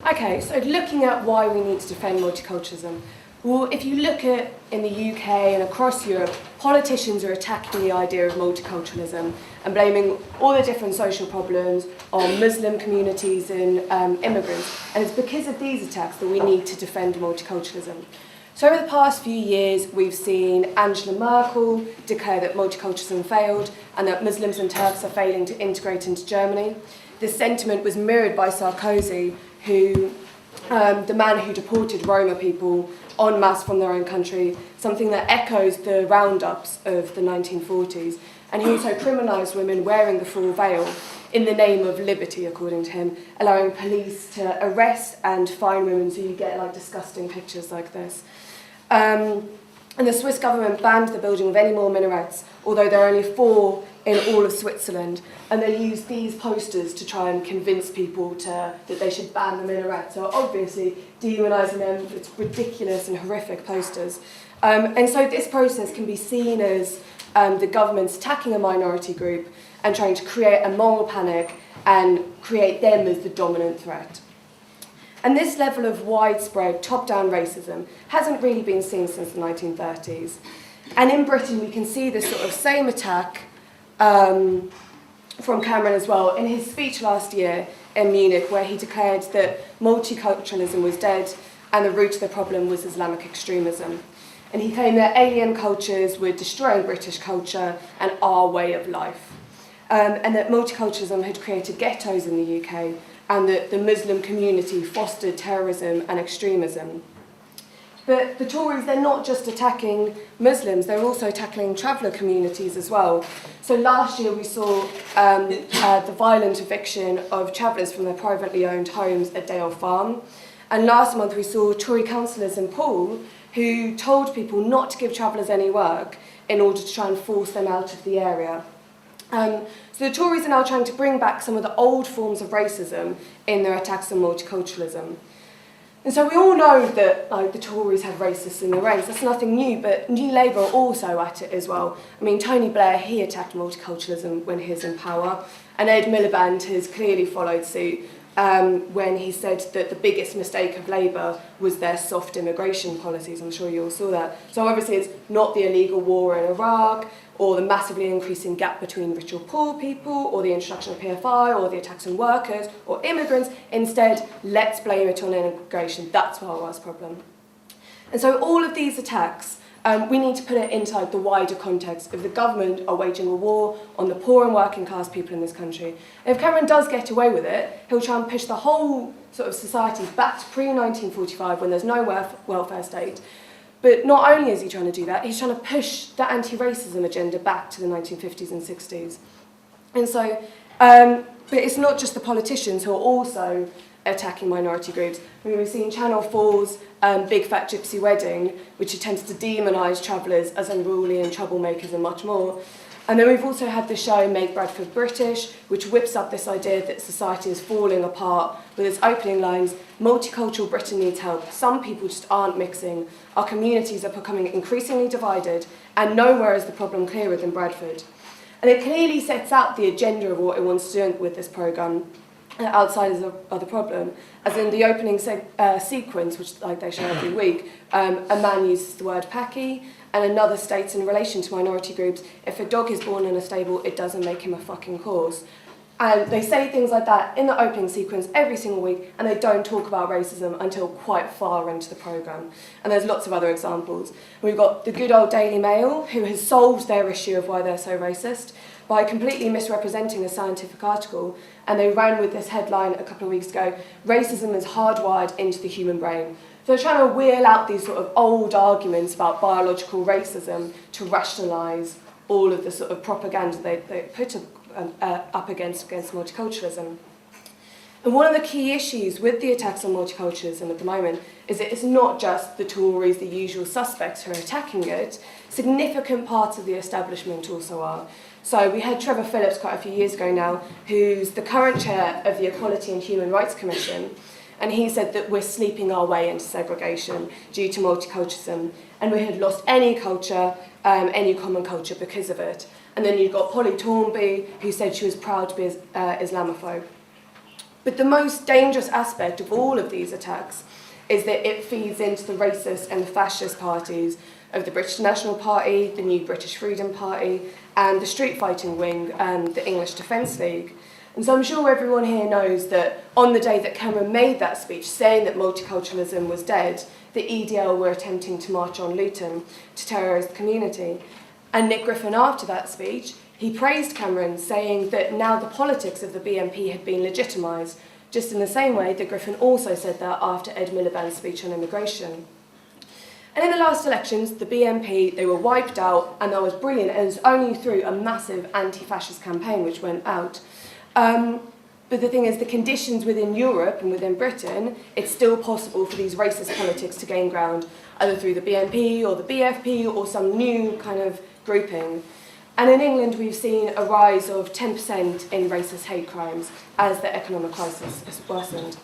Okay, so looking at why we need to defend multiculturalism. Well, if you look at in the UK and across Europe, politicians are attacking the idea of multiculturalism and blaming all the different social problems on Muslim communities and immigrants. And it's because of these attacks that we need to defend multiculturalism. So over the past few years, we've seen Angela Merkel declare that multiculturalism failed and that Muslims and Turks are failing to integrate into Germany. This sentiment was mirrored by Sarkozy, who, the man who deported Roma people en masse from their own country, something that echoes the roundups of the 1940s. And he also criminalised women wearing the full veil in the name of liberty, according to him, allowing police to arrest and fine women, so you get like disgusting pictures like this. And the Swiss government banned the building of any more minarets, although there are only 4 in all of Switzerland, and they used these posters to try and convince people that they should ban the minaret. So obviously demonising them, it's ridiculous and horrific posters. And so this process can be seen as the government's attacking a minority group and trying to create a moral panic and create them as the dominant threat. And this level of widespread top-down racism hasn't really been seen since the 1930s. And in Britain, we can see this sort of same attack from Cameron as well in his speech last year in Munich, where he declared that multiculturalism was dead and the root of the problem was Islamic extremism. And he claimed that alien cultures were destroying British culture and our way of life. And that multiculturalism had created ghettos in the UK and that the Muslim community fostered terrorism and extremism. But the Tories, they're not just attacking Muslims, they're also tackling traveller communities as well. So last year we saw the violent eviction of travellers from their privately owned homes at Dale Farm. And last month we saw Tory councillors in Poole who told people not to give travellers any work in order to try and force them out of the area. So the Tories are now trying to bring back some of the old forms of racism in their attacks on multiculturalism. And so we all know that the Tories have racists in their ranks. That's nothing new, but New Labour are also at it as well. I mean, Tony Blair, he attacked multiculturalism when he was in power, and Ed Miliband has clearly followed suit when he said that the biggest mistake of Labour was their soft immigration policies. I'm sure you all saw that. So obviously it's not the illegal war in Iraq, or the massively increasing gap between rich or poor people, or the introduction of PFI, or the attacks on workers, or immigrants. Instead, let's blame it on immigration. That's our worst problem. And so all of these attacks, we need to put it inside the wider context of the government are waging a war on the poor and working class people in this country. And if Cameron does get away with it, he'll try and push the whole sort of society back to pre-1945 when there's no welfare state. But not only is he trying to do that, he's trying to push the anti-racism agenda back to the 1950s and 60s. And so, but it's not just the politicians who are also attacking minority groups. I mean, we've seen Channel 4's Big Fat Gypsy Wedding, which attempts to demonise travellers as unruly and troublemakers and much more. And then we've also had the show Make Bradford British, which whips up this idea that society is falling apart with its opening lines, multicultural Britain needs help, some people just aren't mixing, our communities are becoming increasingly divided, and nowhere is the problem clearer than Bradford. And it clearly sets out the agenda of what it wants to do with this programme, outside of the problem, as in the opening sequence, which they show every week, a man uses the word "packy," and another states in relation to minority groups, if a dog is born in a stable, it doesn't make him a fucking horse. And they say things like that in the opening sequence every single week, and they don't talk about racism until quite far into the programme. And there's lots of other examples. We've got the good old Daily Mail, who has solved their issue of why they're so racist by completely misrepresenting a scientific article, and they ran with this headline a couple of weeks ago, racism is hardwired into the human brain. So they're trying to wheel out these sort of old arguments about biological racism to rationalise all of the sort of propaganda they put up against multiculturalism. And one of the key issues with the attacks on multiculturalism at the moment is that it's not just the Tories, the usual suspects, who are attacking it. Significant parts of the establishment also are. So we had Trevor Phillips quite a few years ago now, who's the current chair of the Equality and Human Rights Commission, and he said that we're sleeping our way into segregation due to multiculturalism, and we had lost any culture, any common culture because of it. And then you've got Polly Toynbee, who said she was proud to be Islamophobe. But the most dangerous aspect of all of these attacks is that it feeds into the racist and the fascist parties of the British National Party, the New British Freedom Party, and the street fighting wing, the English Defence League. And so I'm sure everyone here knows that on the day that Cameron made that speech saying that multiculturalism was dead, the EDL were attempting to march on Luton to terrorise the community. And Nick Griffin, after that speech, he praised Cameron, saying that now the politics of the BNP had been legitimised, just in the same way that Griffin also said that after Ed Miliband's speech on immigration. And in the last elections, the BNP, they were wiped out, and that was brilliant, and it was only through a massive anti-fascist campaign which went out. But the thing is, the conditions within Europe and within Britain, it's still possible for these racist politics to gain ground, either through the BNP or the BFP or some new kind of grouping. And in England, we've seen a rise of 10% in racist hate crimes as the economic crisis has worsened.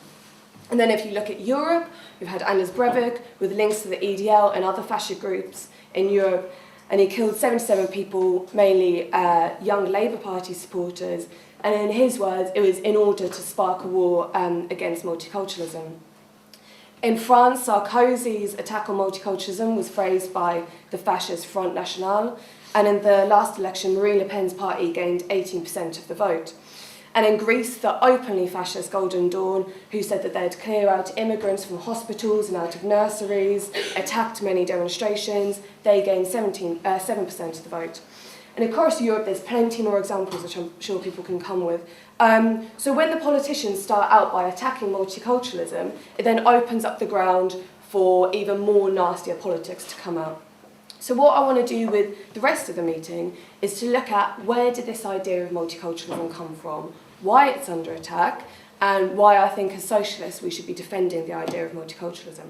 And then if you look at Europe, we've had Anders Breivik with links to the EDL and other fascist groups in Europe, and he killed 77 people, mainly young Labour Party supporters. And in his words, it was in order to spark a war against multiculturalism. In France, Sarkozy's attack on multiculturalism was phrased by the fascist Front National, and in the last election, Marine Le Pen's party gained 18% of the vote. And in Greece, the openly fascist Golden Dawn, who said that they'd clear out immigrants from hospitals and out of nurseries, attacked many demonstrations, they gained 7% of the vote. And across Europe, there's plenty more examples which I'm sure people can come with. So when the politicians start out by attacking multiculturalism, it then opens up the ground for even more nastier politics to come out. So what I want to do with the rest of the meeting is to look at where did this idea of multiculturalism come from, why it's under attack, and why I think as socialists we should be defending the idea of multiculturalism.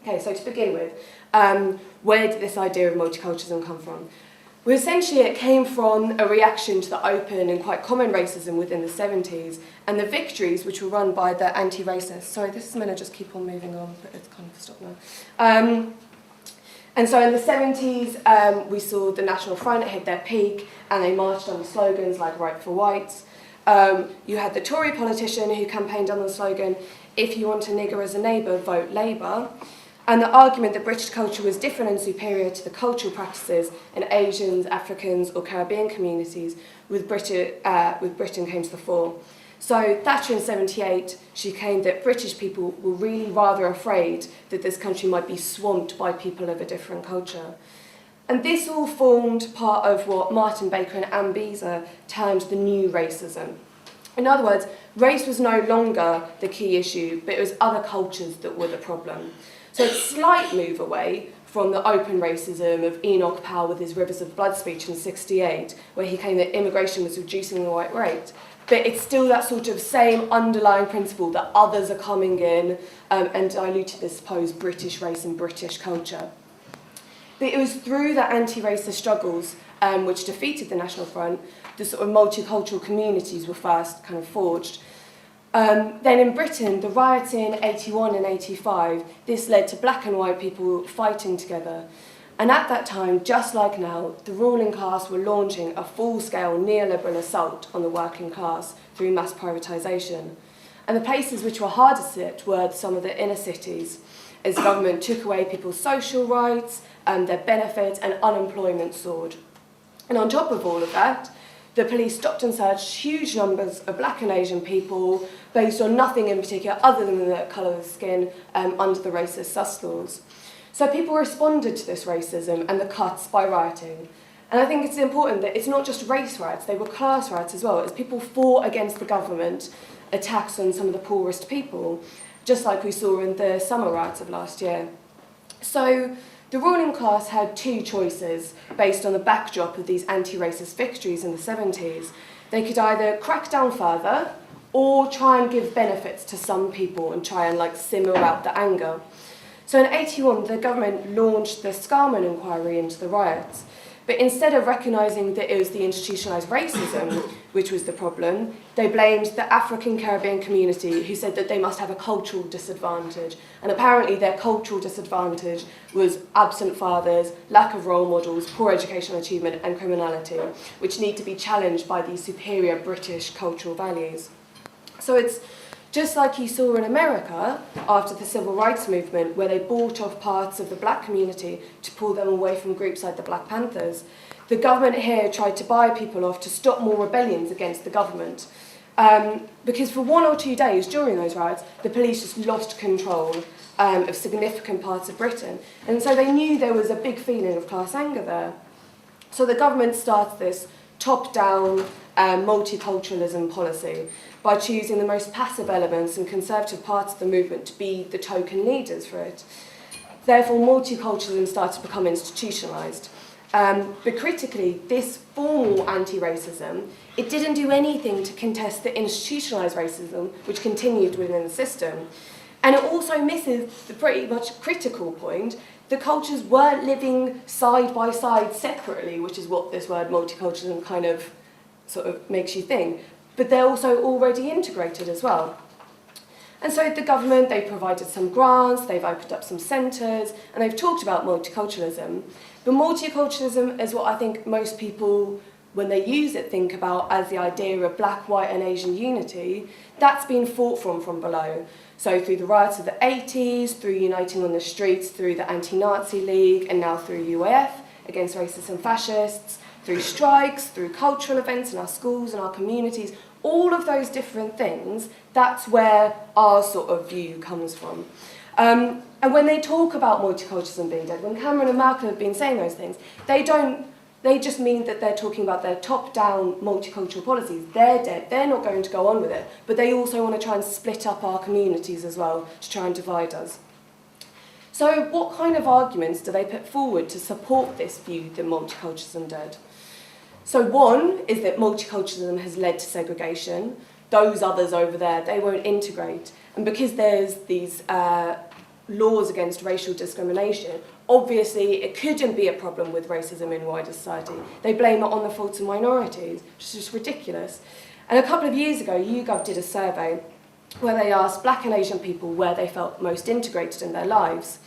Okay, so to begin with, where did this idea of multiculturalism come from? Well, essentially it came from a reaction to the open and quite common racism within the 70s and the victories which were run by the anti-racists. Sorry, this is meant to just keep on moving on, but it's kind of stopped now. And so in the 70s, we saw the National Front hit their peak and they marched on slogans like Right for Whites. You had the Tory politician who campaigned on the slogan, if you want a nigger as a neighbour, vote Labour. And the argument that British culture was different and superior to the cultural practices in Asians, Africans or Caribbean communities with Britain came to the fore. So Thatcher in 78, she claimed that British people were really rather afraid that this country might be swamped by people of a different culture. And this all formed part of what Martin Baker and Anne Beezer termed the new racism. In other words, race was no longer the key issue, but it was other cultures that were the problem. So a slight move away from the open racism of Enoch Powell with his Rivers of Blood speech in 68, where he claimed that immigration was reducing the white rate. But it's still that sort of same underlying principle that others are coming in and diluting this supposed British race and British culture. But it was through the anti-racist struggles which defeated the National Front, the sort of multicultural communities were first kind of forged. Then in Britain, the riots in 81 and 85, this led to black and white people fighting together. And at that time, just like now, the ruling class were launching a full-scale neoliberal assault on the working class through mass privatisation. And the places which were hardest hit were some of the inner cities, as government took away people's social rights, their benefits, and unemployment soared. And on top of all of that, the police stopped and searched huge numbers of black and Asian people based on nothing in particular other than the colour of skin under the racist sus laws. So people responded to this racism and the cuts by rioting. And I think it's important that it's not just race riots, they were class riots as well, as people fought against the government, attacks on some of the poorest people, just like we saw in the summer riots of last year. So the ruling class had two choices based on the backdrop of these anti-racist victories in the 70s. They could either crack down further or try and give benefits to some people and try and simmer out the anger. So in 81, the government launched the Scarman inquiry into the riots. But instead of recognising that it was the institutionalised racism which was the problem, they blamed the African Caribbean community, who said that they must have a cultural disadvantage. And apparently their cultural disadvantage was absent fathers, lack of role models, poor educational achievement and criminality, which need to be challenged by these superior British cultural values. So it's Just like you saw in America after the Civil Rights Movement, where they bought off parts of the black community to pull them away from groups like the Black Panthers, the government here tried to buy people off to stop more rebellions against the government. Because for 1 or 2 days during those riots, the police just lost control of significant parts of Britain. And so they knew there was a big feeling of class anger there. So the government started this top-down multiculturalism policy by choosing the most passive elements and conservative parts of the movement to be the token leaders for it. Therefore, multiculturalism started to become institutionalised. But critically, this formal anti-racism, it didn't do anything to contest the institutionalised racism which continued within the system. And it also misses the pretty much critical point: the cultures weren't living side by side separately, which is what this word multiculturalism kind of sort of makes you think, but they're also already integrated as well. And so the government, they've provided some grants, they've opened up some centres, and they've talked about multiculturalism. But multiculturalism is what I think most people, when they use it, think about as the idea of black, white and Asian unity. That's been fought from below. So through the riots of the 80s, through uniting on the streets, through the Anti-Nazi League, and now through UAF, against racists and fascists, through strikes, through cultural events in our schools and our communities, all of those different things, that's where our sort of view comes from. And when they talk about multiculturalism being dead, when Cameron and Malcolm have been saying those things, they just mean that they're talking about their top-down multicultural policies. They're dead, they're not going to go on with it, but they also want to try and split up our communities as well, to try and divide us. So what kind of arguments do they put forward to support this view that multiculturalism dead? So one is that multiculturalism has led to segregation. Those others over there, they won't integrate. And because there's these laws against racial discrimination, obviously it couldn't be a problem with racism in wider society. They blame it on the faults of minorities, which is just ridiculous. And a couple of years ago, YouGov did a survey where they asked black and Asian people where they felt most integrated in their lives.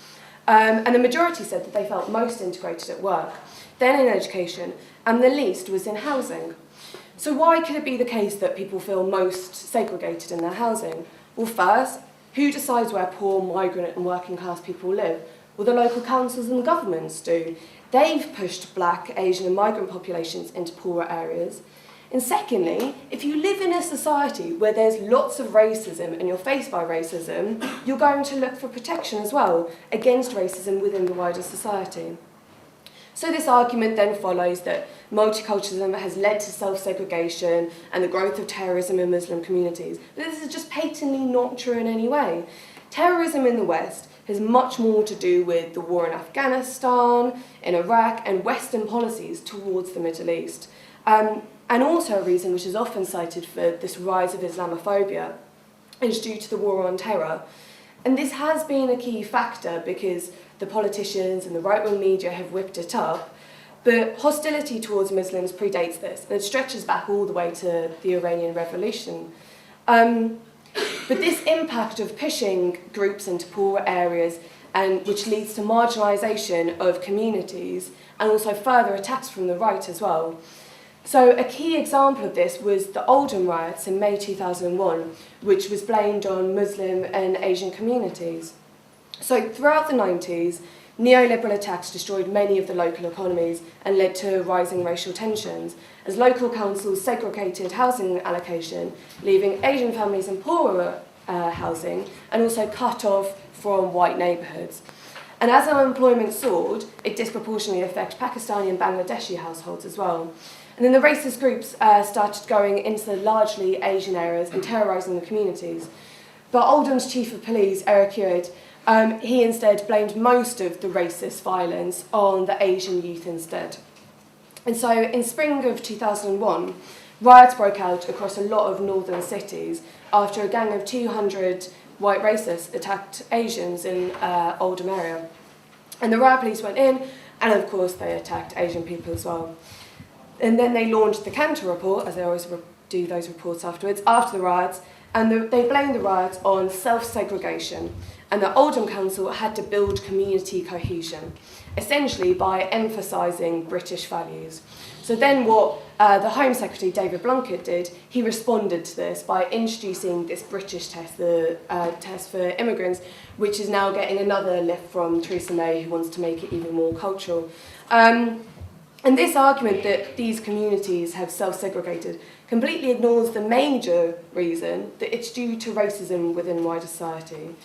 And the majority said that they felt most integrated at work, then in education, and the least was in housing. So why could it be the case that people feel most segregated in their housing? Well, first, who decides where poor, migrant and working class people live? Well, the local councils and the governments do. They've pushed black, Asian and migrant populations into poorer areas. And secondly, if you live in a society where there's lots of racism and you're faced by racism, you're going to look for protection as well against racism within the wider society. So this argument then follows that multiculturalism has led to self-segregation and the growth of terrorism in Muslim communities. But this is just patently not true in any way. Terrorism in the West has much more to do with the war in Afghanistan, in Iraq, and Western policies towards the Middle East. And also a reason which is often cited for this rise of Islamophobia is due to the war on terror. And this has been a key factor because the politicians and the right-wing media have whipped it up, but hostility towards Muslims predates this, and it stretches back all the way to the Iranian Revolution. But this impact of pushing groups into poorer areas, and which leads to marginalisation of communities, and also further attacks from the right as well. So a key example of this was the Oldham riots in May 2001, which was blamed on Muslim and Asian communities. So throughout the 90s, neoliberal attacks destroyed many of the local economies and led to rising racial tensions, as local councils segregated housing allocation, leaving Asian families in poorer housing, and also cut off from white neighbourhoods. And as unemployment soared, it disproportionately affected Pakistani and Bangladeshi households as well. And then the racist groups started going into the largely Asian areas and terrorising the communities. But Oldham's chief of police, Eric Hewitt, he instead blamed most of the racist violence on the Asian youth instead. And so in spring of 2001, riots broke out across a lot of northern cities after a gang of 200 white racists attacked Asians in Oldham area. And the riot police went in, and of course they attacked Asian people as well. And then they launched the Cantor report, as they always do those reports afterwards, after the riots, and they blamed the riots on self-segregation. And the Oldham Council had to build community cohesion. essentially by emphasising British values. So then what the Home Secretary, David Blunkett, did, he responded to this by introducing this British test, the test for immigrants, which is now getting another lift from Theresa May, who wants to make it even more cultural. And this argument that these communities have self-segregated completely ignores the major reason that it's due to racism within wider society.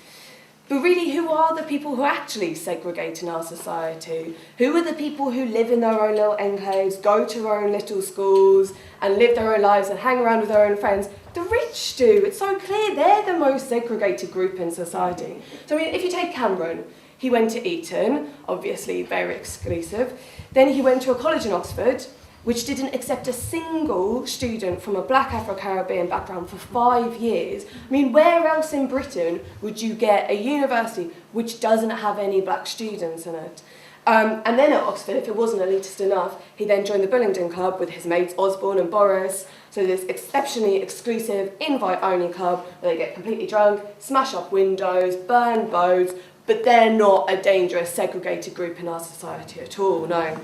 But really, who are the people who actually segregate in our society? Who are the people who live in their own little enclaves, go to their own little schools, and live their own lives and hang around with their own friends? The rich do. It's so clear they're the most segregated group in society. So I mean, if you take Cameron, he went to Eton, obviously very exclusive. Then he went to a college in Oxford, which didn't accept a single student from a black Afro-Caribbean background for 5 years. I mean, where else in Britain would you get a university which doesn't have any black students in it? And then at Oxford, if it wasn't elitist enough, he then joined the Bullingdon Club with his mates Osborne and Boris. So this exceptionally exclusive, invite-only club where they get completely drunk, smash up windows, burn boats, but they're not a dangerous, segregated group in our society at all, no.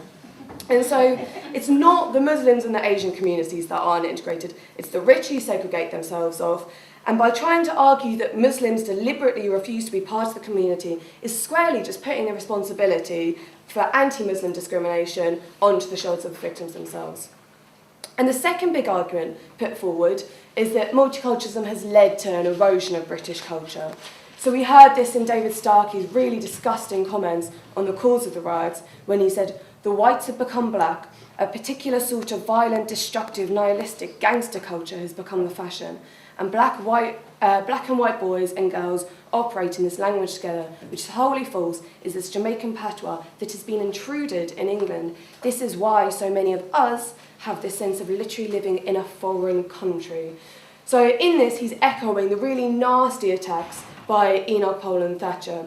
And so it's not the Muslims and the Asian communities that aren't integrated, it's the rich who segregate themselves off. And by trying to argue that Muslims deliberately refuse to be part of the community is squarely just putting the responsibility for anti-Muslim discrimination onto the shoulders of the victims themselves. And the second big argument put forward is that multiculturalism has led to an erosion of British culture. So we heard this in David Starkey's really disgusting comments on the cause of the riots when he said, "The whites have become black. A particular sort of violent, destructive, nihilistic gangster culture has become the fashion. And black and white boys and girls operate in this language together, which is wholly false, is this Jamaican patois that has been intruded in England. This is why so many of us have this sense of literally living in a foreign country." So in this, he's echoing the really nasty attacks by Enoch Powell and Thatcher.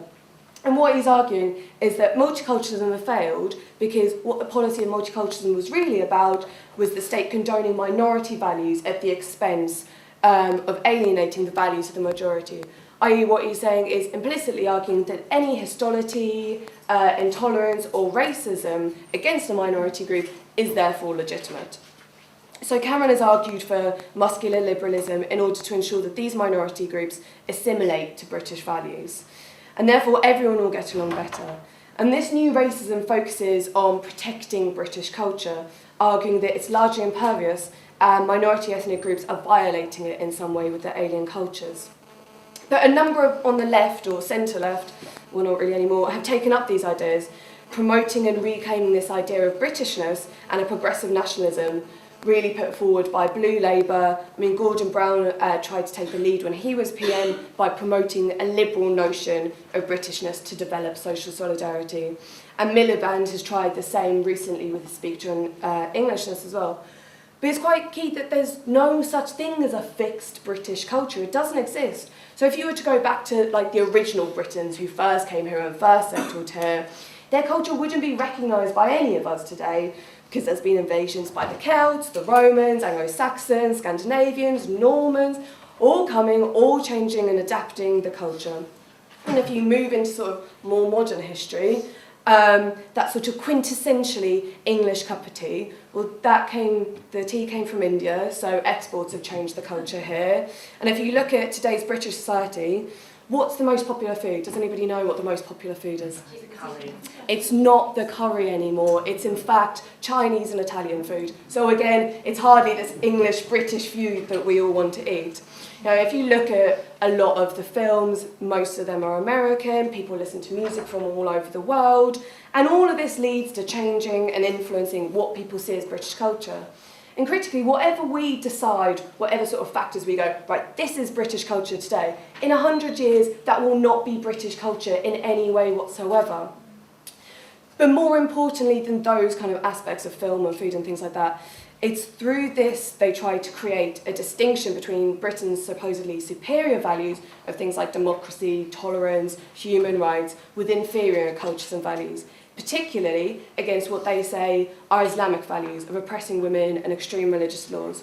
And what he's arguing is that multiculturalism had failed because what the policy of multiculturalism was really about was the state condoning minority values at the expense of alienating the values of the majority. I.e. what he's saying is implicitly arguing that any hostility, intolerance or racism against a minority group is therefore legitimate. So Cameron has argued for muscular liberalism in order to ensure that these minority groups assimilate to British values. And therefore everyone will get along better. And this new racism focuses on protecting British culture, arguing that it's largely impervious and minority ethnic groups are violating it in some way with their alien cultures. But a number of, on the left or centre-left, well not really anymore, have taken up these ideas, promoting and reclaiming this idea of Britishness and a progressive nationalism, really put forward by Blue Labour. I mean, Gordon Brown tried to take the lead when he was PM by promoting a liberal notion of Britishness to develop social solidarity. And Miliband has tried the same recently with his speech on Englishness as well. But it's quite key that there's no such thing as a fixed British culture. It doesn't exist. So if you were to go back to like the original Britons who first came here and first settled here, their culture wouldn't be recognised by any of us today, because there's been invasions by the Celts, the Romans, Anglo-Saxons, Scandinavians, Normans, all coming, all changing and adapting the culture. And if you move into sort of more modern history, that sort of quintessentially English cup of tea, well, the tea came from India, so exports have changed the culture here. And if you look at today's British society, what's the most popular food? Does anybody know what the most popular food is? Curry. It's not the curry anymore. It's in fact Chinese and Italian food. So again, it's hardly this English British food that we all want to eat. You know, if you look at a lot of the films, most of them are American. People listen to music from all over the world, and all of this leads to changing and influencing what people see as British culture. And critically, whatever we decide, whatever sort of factors we go, right, this is British culture today, in 100 years, that will not be British culture in any way whatsoever. But more importantly than those kind of aspects of film and food and things like that, it's through this they try to create a distinction between Britain's supposedly superior values of things like democracy, tolerance, human rights, with inferior cultures and values, particularly against what they say are Islamic values of oppressing women and extreme religious laws.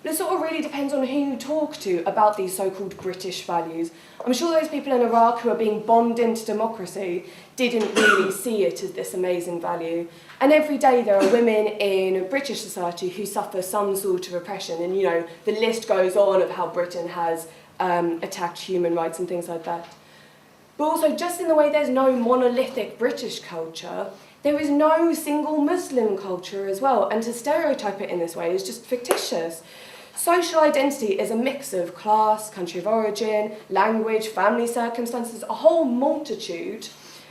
But it sort of really depends on who you talk to about these so-called British values. I'm sure those people in Iraq who are being bombed into democracy didn't really see it as this amazing value. And every day there are women in British society who suffer some sort of oppression. And, you know, the list goes on of how Britain has attacked human rights and things like that. But also, just in the way there's no monolithic British culture, there is no single Muslim culture as well. And to stereotype it in this way is just fictitious. Social identity is a mix of class, country of origin, language, family circumstances, a whole multitude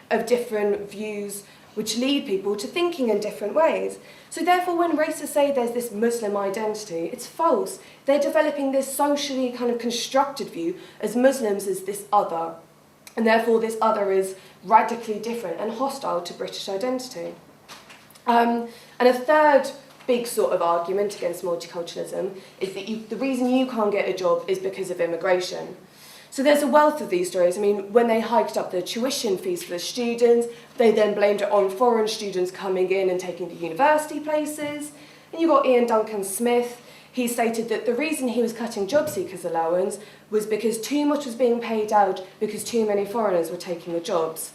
of different views which lead people to thinking in different ways. So therefore, when racists say there's this Muslim identity, it's false. They're developing this socially kind of constructed view as Muslims as this other. And therefore, this other is radically different and hostile to British identity. And a third big sort of argument against multiculturalism is that the reason you can't get a job is because of immigration. So there's a wealth of these stories. I mean, when they hiked up the tuition fees for the students, they then blamed it on foreign students coming in and taking the university places. And you got Ian Duncan Smith. He stated that the reason he was cutting job seekers' allowance was because too much was being paid out because too many foreigners were taking the jobs.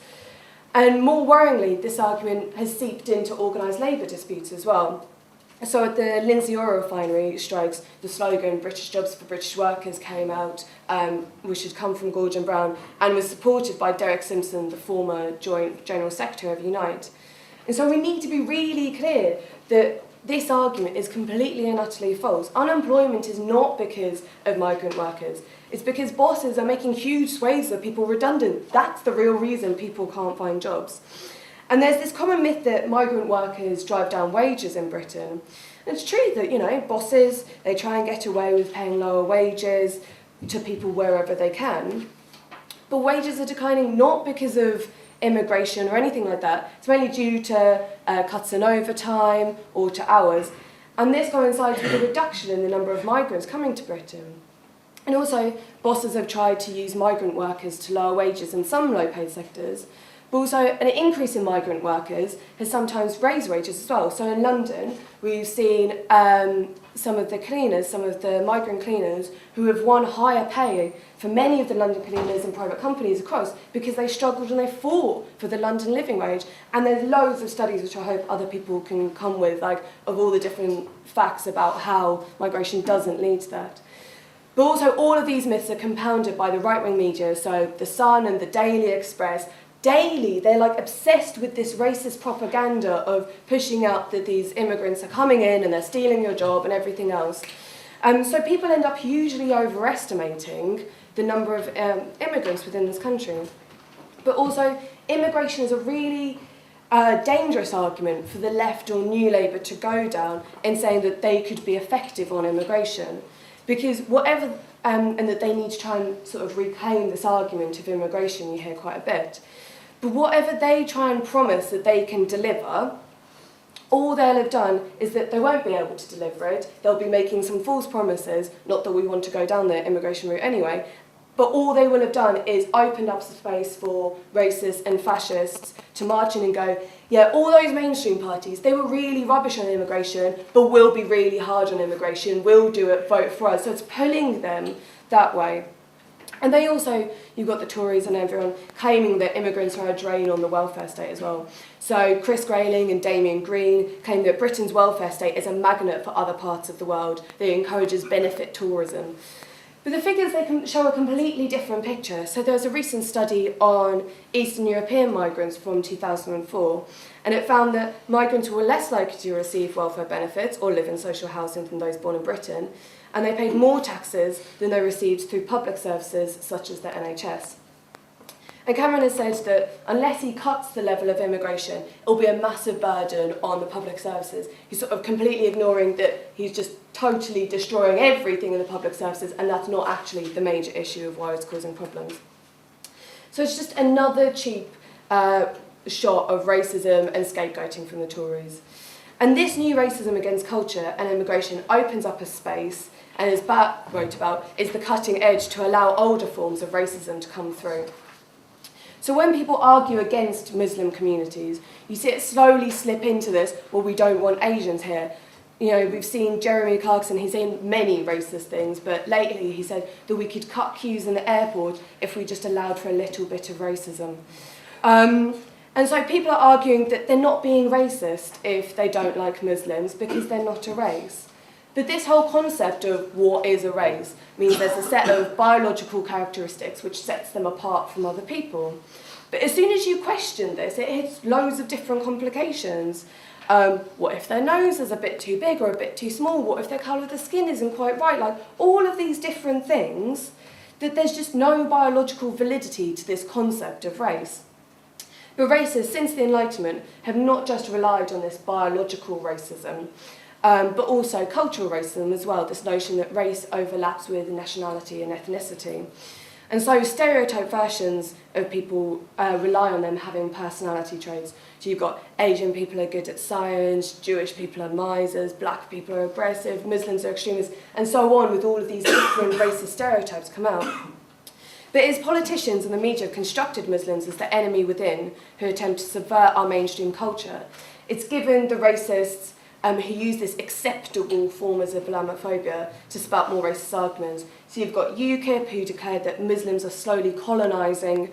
And more worryingly, this argument has seeped into organised labour disputes as well. So at the Lindsay Oil refinery strikes, the slogan "British jobs for British workers" came out, which had come from Gordon Brown and was supported by Derek Simpson, the former Joint General Secretary of Unite. And so we need to be really clear that this argument is completely and utterly false. Unemployment is not because of migrant workers. It's because bosses are making huge swathes of people redundant. That's the real reason people can't find jobs. And there's this common myth that migrant workers drive down wages in Britain. And it's true that, you know, bosses, they try and get away with paying lower wages to people wherever they can. But wages are declining not because of immigration or anything like that. It's mainly due to cuts in overtime or to hours. And this coincides with a reduction in the number of migrants coming to Britain. And also, bosses have tried to use migrant workers to lower wages in some low-paid sectors. But also, an increase in migrant workers has sometimes raised wages as well. So in London, we've seen some of the migrant cleaners who have won higher pay for many of the London cleaners and private companies across because they struggled and they fought for the London living wage. And there's loads of studies which I hope other people can come with, like of all the different facts about how migration doesn't lead to that. But also, all of these myths are compounded by the right-wing media, so The Sun and the Daily Express. Daily, they're like obsessed with this racist propaganda of pushing out that these immigrants are coming in and they're stealing your job and everything else. So people end up hugely overestimating the number of immigrants within this country. But also, immigration is a really dangerous argument for the left or New Labour to go down in saying that they could be effective on immigration. Because whatever, and that they need to try and sort of reclaim this argument of immigration, you hear quite a bit. But whatever they try and promise that they can deliver, all they'll have done is that they won't be able to deliver it. They'll be making some false promises, not that we want to go down the immigration route anyway, but all they will have done is opened up space for racists and fascists to march in and go, yeah, all those mainstream parties, they were really rubbish on immigration, but we'll be really hard on immigration, we'll do it, vote for us. So it's pulling them that way. And they also, you've got the Tories and everyone claiming that immigrants are a drain on the welfare state as well. So Chris Grayling and Damien Green claim that Britain's welfare state is a magnet for other parts of the world that encourages benefit tourism. But the figures, they can show a completely different picture. So there was a recent study on Eastern European migrants from 2004, and it found that migrants were less likely to receive welfare benefits or live in social housing than those born in Britain, and they paid more taxes than they received through public services such as the NHS. And Cameron has said that unless he cuts the level of immigration, it'll be a massive burden on the public services. He's sort of completely ignoring that he's just totally destroying everything in the public services, and that's not actually the major issue of why it's causing problems. So it's just another cheap shot of racism and scapegoating from the Tories. And this new racism against culture and immigration opens up a space, and as Bat wrote about, is the cutting edge to allow older forms of racism to come through. So when people argue against Muslim communities, you see it slowly slip into this, well, we don't want Asians here. we've seen Jeremy Clarkson, he's saying many racist things, but lately he said that we could cut queues in the airport if we just allowed for a little bit of racism. And so people are arguing that they're not being racist if they don't like Muslims because they're not a race. But this whole concept of what is a race means there's a set of biological characteristics which sets them apart from other people. But as soon as you question this, it hits loads of different complications. What if their nose is a bit too big or a bit too small? What if their colour of the skin isn't quite right? Like, all of these different things, that there's just no biological validity to this concept of race. But racists, since the Enlightenment, have not just relied on this biological racism, but also cultural racism as well, this notion that race overlaps with nationality and ethnicity. And so stereotype versions of people rely on them having personality traits. So you've got Asian people are good at science, Jewish people are misers, black people are aggressive, Muslims are extremists, and so on, with all of these different racist stereotypes come out. But as politicians and the media have constructed Muslims as the enemy within who attempt to subvert our mainstream culture, it's given the racists who use this acceptable form of Islamophobia to spout more racist arguments. So you've got UKIP, who declared that Muslims are slowly colonising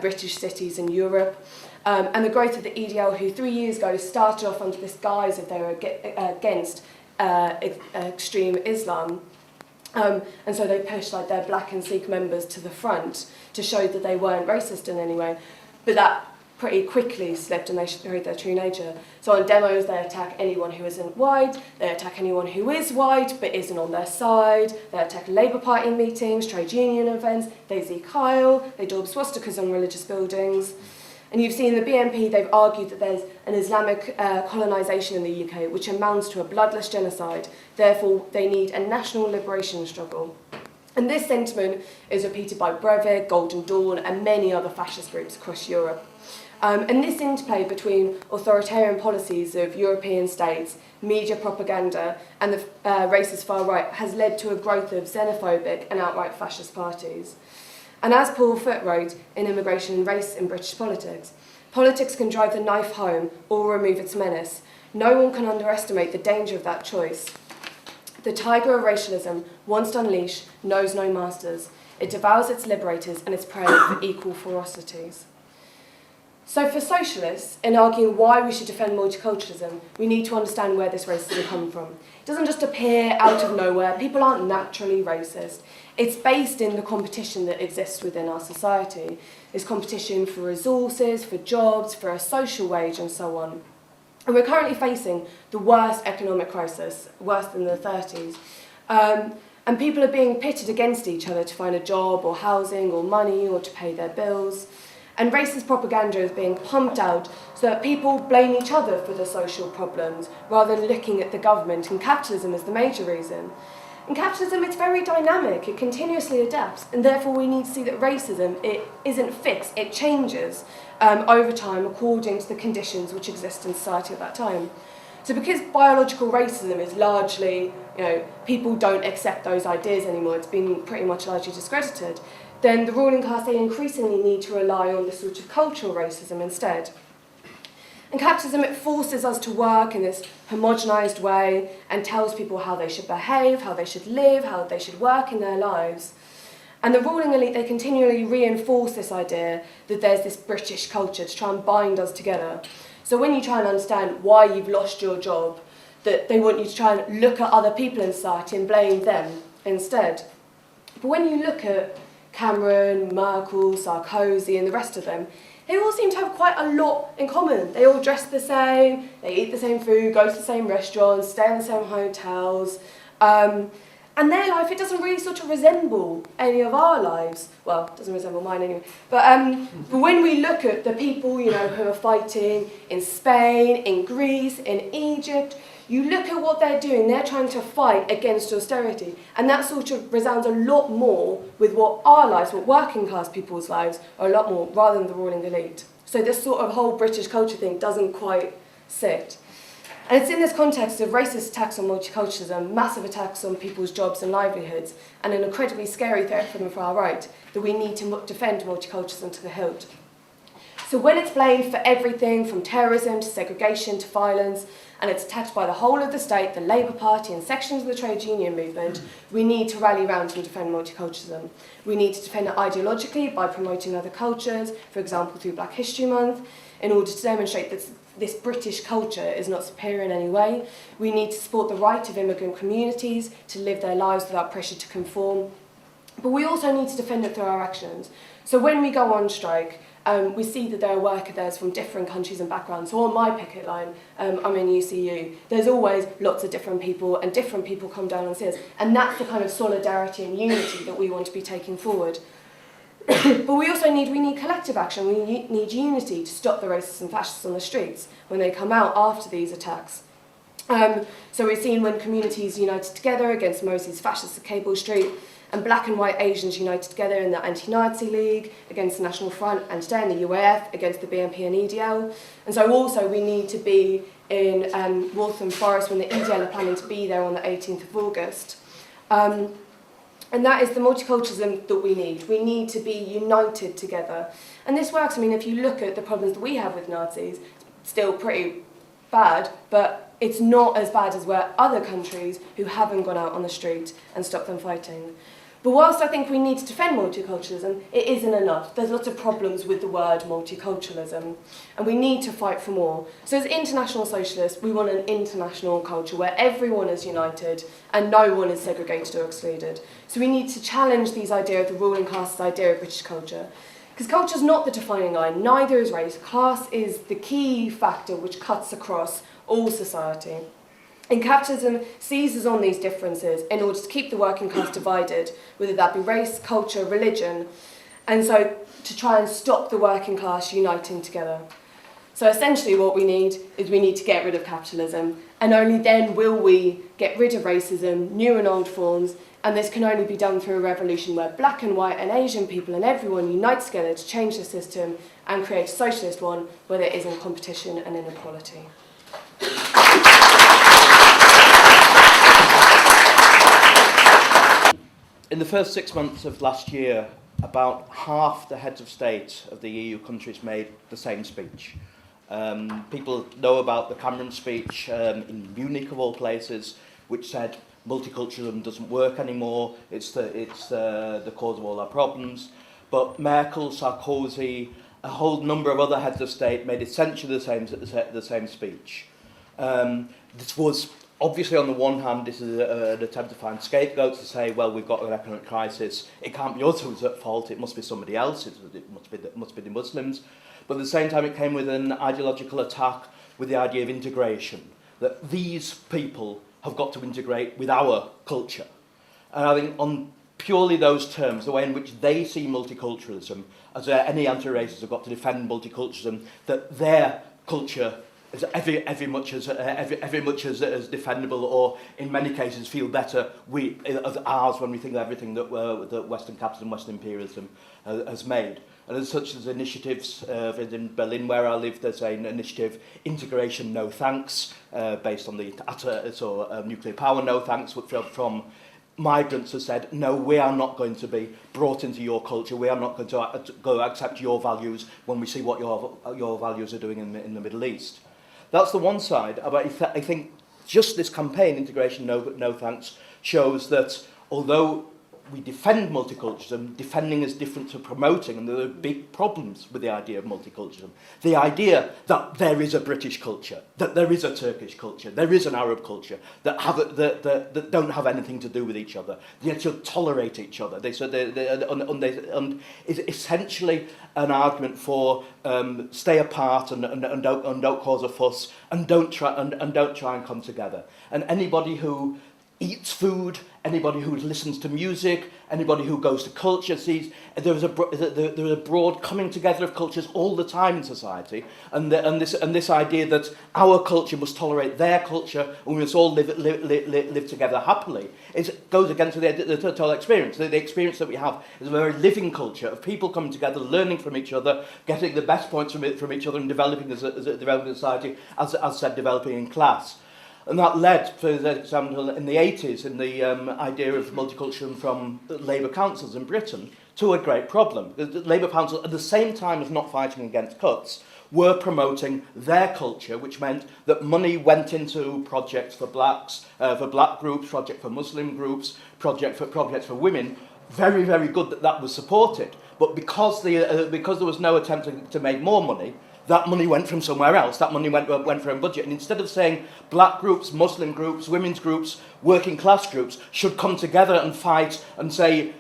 British cities in Europe, and the growth of the EDL, who 3 years ago started off under this guise of they were against extreme Islam. And so they pushed like their black and Sikh members to the front to show that they weren't racist in any way. But that pretty quickly slipped and they showed their true nature. So on demos they attack anyone who isn't white, they attack anyone who is white but isn't on their side, they attack Labour Party meetings, trade union events, they Zeke Kyle, they daub swastikas on religious buildings. And you've seen the BNP, they've argued that there's an Islamic colonisation in the UK which amounts to a bloodless genocide, therefore they need a national liberation struggle. And this sentiment is repeated by Breivik, Golden Dawn and many other fascist groups across Europe. And this interplay between authoritarian policies of European states, media propaganda and the racist far right has led to a growth of xenophobic and outright fascist parties. And as Paul Foot wrote in Immigration and Race in British Politics, politics can drive the knife home or remove its menace. No one can underestimate the danger of that choice. The tiger of racialism, once unleashed, knows no masters. It devours its liberators and its prey for equal ferocities. So for socialists, in arguing why we should defend multiculturalism, we need to understand where this racism comes from. It doesn't just appear out of nowhere. People aren't naturally racist. It's based in the competition that exists within our society. There's competition for resources, for jobs, for a social wage, and so on. And we're currently facing the worst economic crisis, worse than the 30s. And people are being pitted against each other to find a job or housing or money or to pay their bills. And racist propaganda is being pumped out so that people blame each other for the social problems rather than looking at the government and capitalism as the major reason. In capitalism, it's very dynamic, it continuously adapts, and therefore we need to see that racism, it isn't fixed, it changes over time according to the conditions which exist in society at that time. So because biological racism is largely, people don't accept those ideas anymore, it's been pretty much largely discredited, then the ruling class, they increasingly need to rely on this sort of cultural racism instead. And capitalism, it forces us to work in this homogenised way and tells people how they should behave, how they should live, how they should work in their lives. And the ruling elite, they continually reinforce this idea that there's this British culture to try and bind us together. So when you try and understand why you've lost your job, that they want you to try and look at other people in society and blame them instead. But when you look at Cameron, Merkel, Sarkozy and the rest of them, they all seem to have quite a lot in common. They all dress the same, they eat the same food, go to the same restaurants, stay in the same hotels. And their life, it doesn't really sort of resemble any of our lives. Well, it doesn't resemble mine anyway. But when we look at the people, who are fighting in Spain, in Greece, in Egypt, you look at what they're doing, they're trying to fight against austerity. And that sort of resounds a lot more with what our lives, what working class people's lives are a lot more, rather than the ruling elite. So this sort of whole British culture thing doesn't quite sit. And it's in this context of racist attacks on multiculturalism, massive attacks on people's jobs and livelihoods, and an incredibly scary threat from the far right, that we need to defend multiculturalism to the hilt. So when it's blamed for everything from terrorism to segregation to violence, and it's attacked by the whole of the state, the Labour Party and sections of the trade union movement, we need to rally around and defend multiculturalism. We need to defend it ideologically by promoting other cultures, for example through Black History Month, in order to demonstrate that this British culture is not superior in any way. We need to support the right of immigrant communities to live their lives without pressure to conform. But we also need to defend it through our actions. So when we go on strike, we see that there are workers from different countries and backgrounds. So on my picket line, I'm in UCU, there's always lots of different people, and different people come down and see us. And that's the kind of solidarity and unity that we want to be taking forward. But we also need collective action. We need unity to stop the racists and fascists on the streets when they come out after these attacks. So we've seen when communities united together against Mosey's fascists at Cable Street, and black and white Asians united together in the Anti-Nazi League against the National Front, and today in the UAF against the BNP and EDL. And so also we need to be in Waltham Forest when the EDL are planning to be there on the 18th of August. And that is the multiculturalism that we need. We need to be united together. And this works. I mean, if you look at the problems that we have with Nazis, it's still pretty bad, but it's not as bad as where other countries who haven't gone out on the street and stopped them fighting. But whilst I think we need to defend multiculturalism, it isn't enough. There's lots of problems with the word multiculturalism, and we need to fight for more. So as international socialists, we want an international culture where everyone is united and no one is segregated or excluded. So we need to challenge these ideas of the ruling class's idea of British culture. Because culture is not the defining line, neither is race. Class is the key factor which cuts across all society. And capitalism seizes on these differences in order to keep the working class divided, whether that be race, culture, religion, and so to try and stop the working class uniting together. So essentially what we need to get rid of capitalism, and only then will we get rid of racism, new and old forms, and this can only be done through a revolution where black and white and Asian people and everyone unite together to change the system and create a socialist one where there isn't competition and inequality. In the first 6 months of last year, about half the heads of state of the EU countries made the same speech. People know about the Cameron speech in Munich, of all places, which said multiculturalism doesn't work anymore, it's the cause of all our problems. But Merkel, Sarkozy, a whole number of other heads of state made essentially the same speech. This was obviously, on the one hand, this is an attempt to find scapegoats to say, well, we've got an economic crisis, it can't be us who's at fault, it must be somebody else, it must be the Muslims. But at the same time, it came with an ideological attack with the idea of integration, that these people have got to integrate with our culture. And I think on purely those terms, the way in which they see multiculturalism, as any anti-racists have got to defend multiculturalism, that their culture is every much as defendable, or in many cases feel better as ours when we think of everything that Western capitalism, Western imperialism has made. And as such, there's initiatives in Berlin, where I live, there's an initiative, Integration No Thanks, based on the nuclear power No Thanks, from migrants who said, no, we are not going to be brought into your culture, we are not going to go accept your values when we see what your values are doing in the Middle East. That's the one side. But I think just this campaign, Integration No Thanks, shows that although we defend multiculturalism, defending is different to promoting, and there are big problems with the idea of multiculturalism. The idea that there is a British culture, that there is a Turkish culture, there is an Arab culture, that don't have anything to do with each other. They should tolerate each other. And is essentially an argument for stay apart and don't cause a fuss, and don't try and come together. And anybody who eats food, anybody who listens to music, anybody who goes to culture sees there is a broad coming together of cultures all the time in society, and this idea that our culture must tolerate their culture and we must all live together happily, goes against the total experience. The experience that we have is a very living culture of people coming together, learning from each other, getting the best points from each other, and developing as a society, as said, developing in class. And that led, for example, in the 80s, in the idea of multiculturalism from Labour councils in Britain, to a great problem. The Labour council, at the same time as not fighting against cuts, were promoting their culture, which meant that money went into projects for blacks, for black groups, projects for Muslim groups, projects for women. Very, very good that that was supported. But because there was no attempt to make more money, that money went from somewhere else. That money went from a budget. And instead of saying black groups, Muslim groups, women's groups, working class groups should come together and fight and say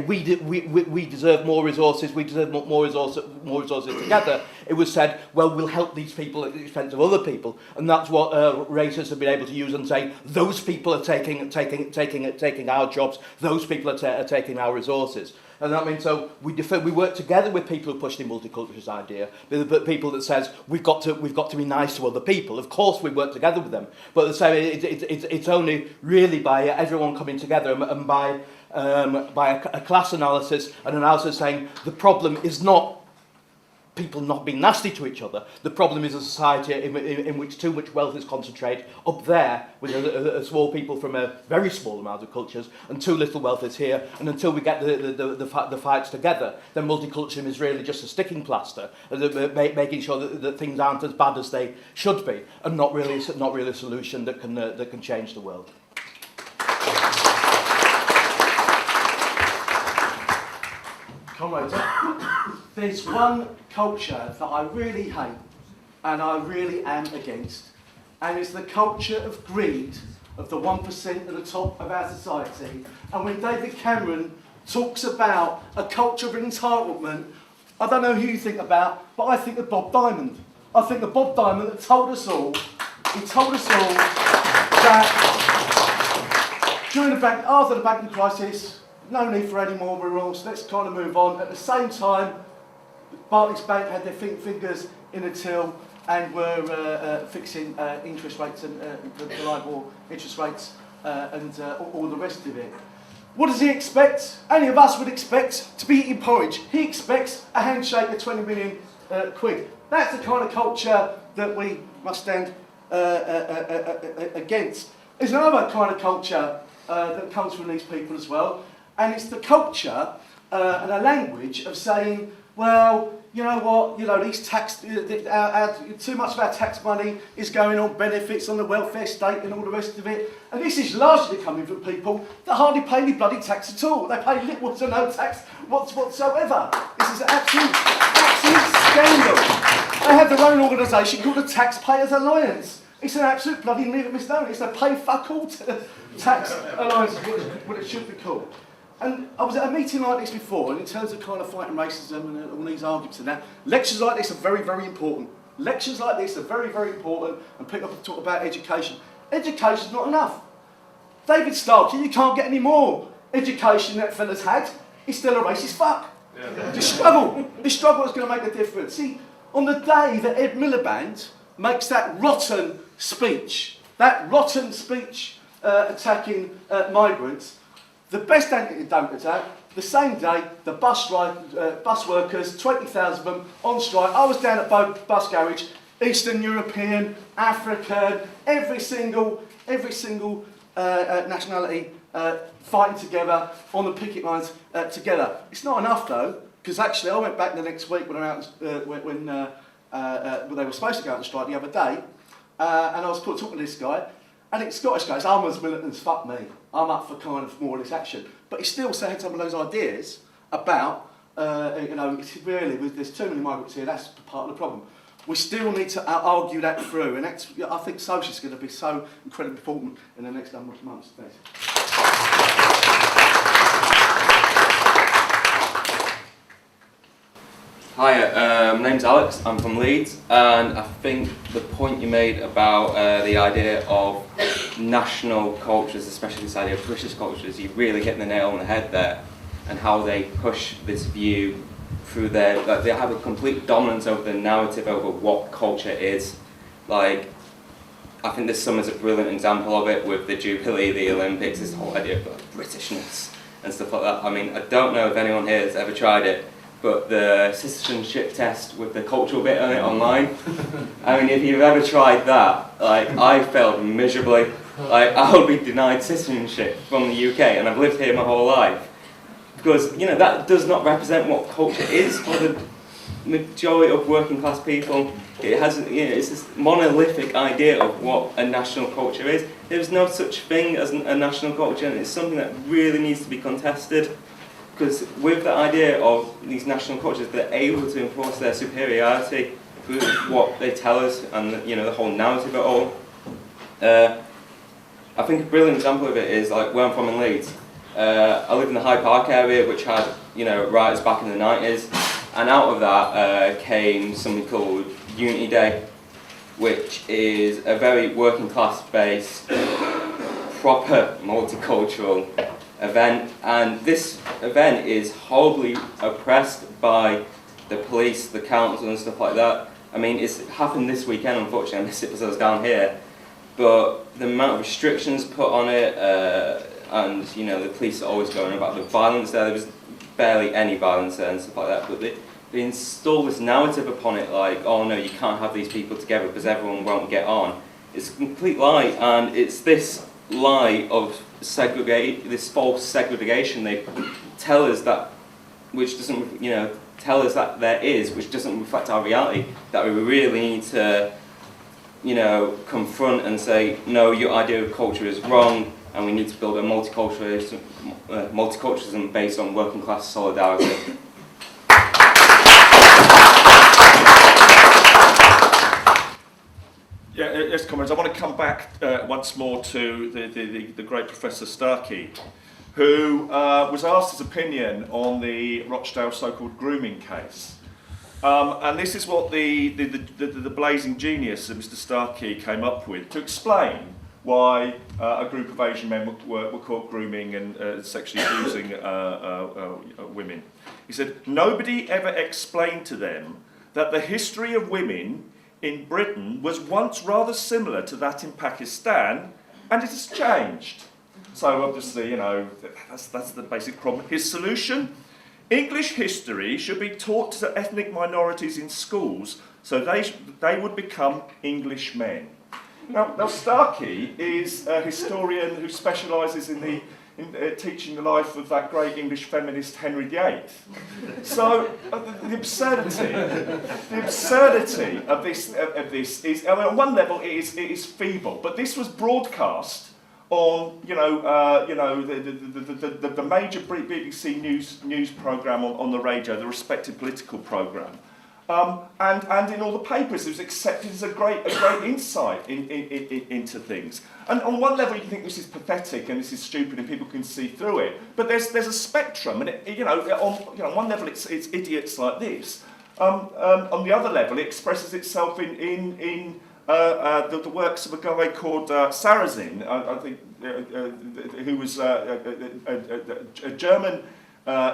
we deserve more resources, we deserve more resources together, it was said, well, we'll help these people at the expense of other people. And that's what racists have been able to use and say, those people are taking our jobs, those people are taking our resources. And that means so we work together with people who push the multiculturalist idea, but people that says we've got to be nice to other people. Of course, we work together with them, but it's only really by everyone coming together and by a class analysis, an analysis saying the problem is not people not being nasty to each other. The problem is a society in which too much wealth is concentrated up there with a small people from a very small amount of cultures, and too little wealth is here. And until we get the fights together, then multiculturalism is really just a sticking plaster, making sure that things aren't as bad as they should be, and not really a solution that can change the world. Comrades, there's one culture that I really hate and I really am against, and it's the culture of greed of the 1% at the top of our society. And when David Cameron talks about a culture of entitlement, I don't know who you think about, but I think of Bob Diamond. I think of Bob Diamond that told us all that after the banking crisis, no need for any more rules, let's kind of move on. At the same time, Barclays Bank had their fingers in the till and were fixing interest rates and the LIBOR interest rates and all the rest of it. What does he expect? Any of us would expect to be eating porridge. He expects a handshake of 20 million quid. That's the kind of culture that we must stand against. There's another kind of culture that comes from these people as well, and it's the culture and a language of saying, well, you know what, these tax, too much of our tax money is going on benefits on the welfare state and all the rest of it. And this is largely coming from people that hardly pay any bloody tax at all. They pay little to no tax whatsoever. This is an absolute scandal. They have their own organisation called the Taxpayers Alliance. It's an absolute bloody misnomer. It's a pay fuck all tax alliance, what it should be called. And I was at a meeting like this before, and in terms of kind of fighting racism and all these arguments and that, lectures like this are very, very important. Lectures like this are very, very important, and people talk about education. Education's not enough. David Starkey, you can't get any more education that fella's had. He's still a racist fuck. Yeah. The struggle is going to make a difference. See, on the day that Ed Miliband makes that rotten speech attacking migrants, the best antidote to that, the same day, the bus workers, 20,000 of them on strike. I was down at both bus garage, Eastern European, African, every single nationality fighting together on the picket lines together. It's not enough though, because actually I went back the next week when they were supposed to go out on strike the other day, and I was talking to this guy. And it's Scottish guys, I'm as militant as fuck me. I'm up for kind of more or less action. But he's still saying some of those ideas about, really, there's too many migrants here, that's part of the problem. We still need to argue that through, and that's, I think socialists are going to be so incredibly important in the next number of months. Hi, my name's Alex, I'm from Leeds, and I think the point you made about the idea of national cultures, especially this idea of British cultures, you're really hitting the nail on the head there, and how they push this view through they have a complete dominance over the narrative over what culture is. Like, I think this summer's a brilliant example of it with the Jubilee, the Olympics, this whole idea of Britishness and stuff like that. I mean, I don't know if anyone here has ever tried it, but the citizenship test with the cultural bit on it online. I mean, if you've ever tried that, like, I failed miserably. Like, I'll be denied citizenship from the UK, and I've lived here my whole life. Because, you know, that does not represent what culture is for the majority of working class people. It has, you know, it's this monolithic idea of what a national culture is. There's no such thing as a national culture, and it's something that really needs to be contested. Because with the idea of these national cultures, they're able to enforce their superiority through what they tell us, and, you know, the whole narrative of it all. I think a brilliant example of it is, like, where I'm from in Leeds. I live in the Hyde Park area, which had, you know, riots back in the 90s, and out of that came something called Unity Day, which is a very working class based, proper multicultural event, and this event is horribly oppressed by the police, the council and stuff like that. I mean, it's happened this weekend, unfortunately. I missed it because I was down here, but the amount of restrictions put on it, and, you know, the police are always going about the violence there. There was barely any violence there and stuff like that, but they install this narrative upon it, like, oh no, you can't have these people together because everyone won't get on. It's a complete lie, and it's this lie of this false segregation they tell us that, which doesn't, you know, tell us that there is, which doesn't reflect our reality, that we really need to, you know, confront and say, no, your idea of culture is wrong, and we need to build a multiculturalism based on working class solidarity. Yeah, yes, comrades. I want to come back once more to the great Professor Starkey, who was asked his opinion on the Rochdale so-called grooming case. And this is what the blazing genius of Mr. Starkey came up with to explain why a group of Asian men were caught grooming and sexually abusing women. He said, nobody ever explained to them that the history of women in Britain was once rather similar to that in Pakistan, and it has changed. So obviously, you know, that's the basic problem. His solution? English history should be taught to ethnic minorities in schools so they would become English men. Now Starkey is a historian who specialises in teaching the life of that great English feminist Henry VIII. So the absurdity of this is, I mean, on one level it is feeble, but this was broadcast on the major BBC news programme on the radio, the respected political programme. And in all the papers, it was accepted as a great insight into things. And on one level, you can think this is pathetic and this is stupid, and people can see through it. But there's a spectrum, and on one level, it's idiots like this. On the other level, it expresses itself in the works of a guy called Sarrazin, I think, who was a German.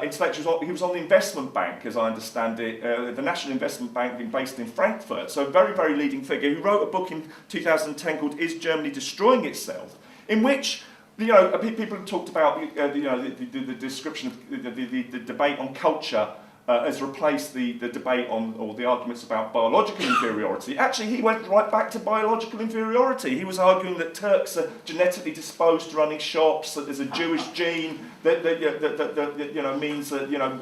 Intellectual, he was on the investment bank, as I understand it, the National Investment Bank being based in Frankfurt, so a very, very leading figure, who wrote a book in 2010 called Is Germany Destroying Itself?, in which, you know, people have talked about the description of the debate on culture has replaced the debate on, or the arguments about biological inferiority. Actually, he went right back to biological inferiority. He was arguing that Turks are genetically disposed to running shops, that there's a Jewish gene that means that, you know,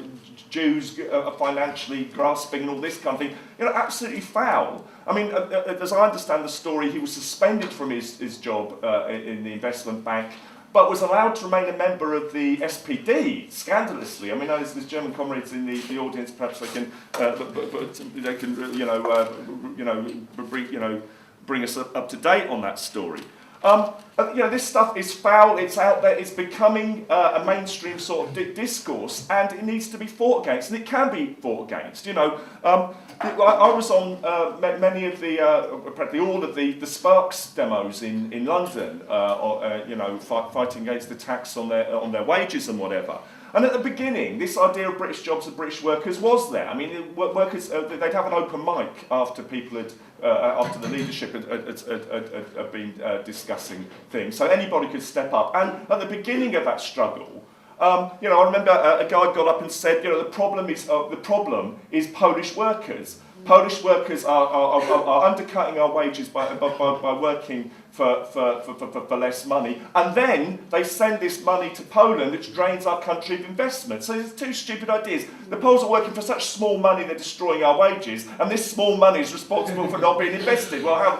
Jews are financially grasping and all this kind of thing. You know, absolutely foul. I mean, as I understand the story, he was suspended from his job in the investment bank, but was allowed to remain a member of the SPD, scandalously. I mean, there's German comrades in the audience. Perhaps they can, bring us up to date on that story. This stuff is foul. It's out there. It's becoming a mainstream sort of discourse, and it needs to be fought against, and it can be fought against. You know, I was on many of practically all of the Sparks demos in London. Fighting against the tax on their wages and whatever. And at the beginning, this idea of British jobs and British workers was there. I mean, workers, they'd have an open mic after people had, after the leadership had been discussing things. So anybody could step up. And at the beginning of that struggle, You know, I remember a guy got up and said, you know, the problem is Polish workers. Polish workers are undercutting our wages by working for less money, and then they send this money to Poland, which drains our country of investment. So there's two stupid ideas. The Poles are working for such small money they're destroying our wages, and this small money is responsible for not being invested. Well,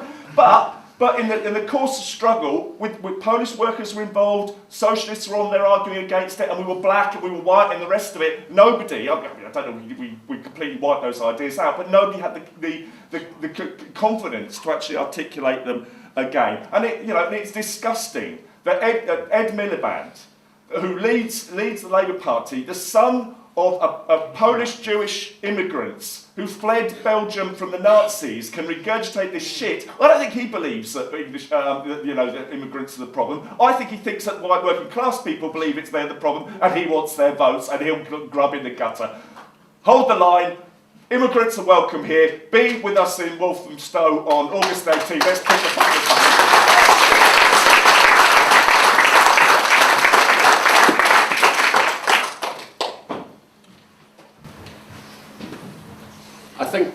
but in the course of struggle, with Polish workers were involved, socialists were on there arguing against it, and we were black and we were white and the rest of it. Nobody, I don't know, we completely wiped those ideas out, but nobody had the confidence to actually articulate them again. And it's disgusting that Ed Miliband, who leads the Labour Party, the son of Polish Jewish immigrants who fled Belgium from the Nazis, can regurgitate this shit. I don't think he believes that English, that immigrants are the problem. I think he thinks that white working class people believe they're the problem, and he wants their votes, and he'll grub in the gutter. Hold the line. Immigrants are welcome here. Be with us in Walthamstow on August 18th. Let's keep the fucking I think,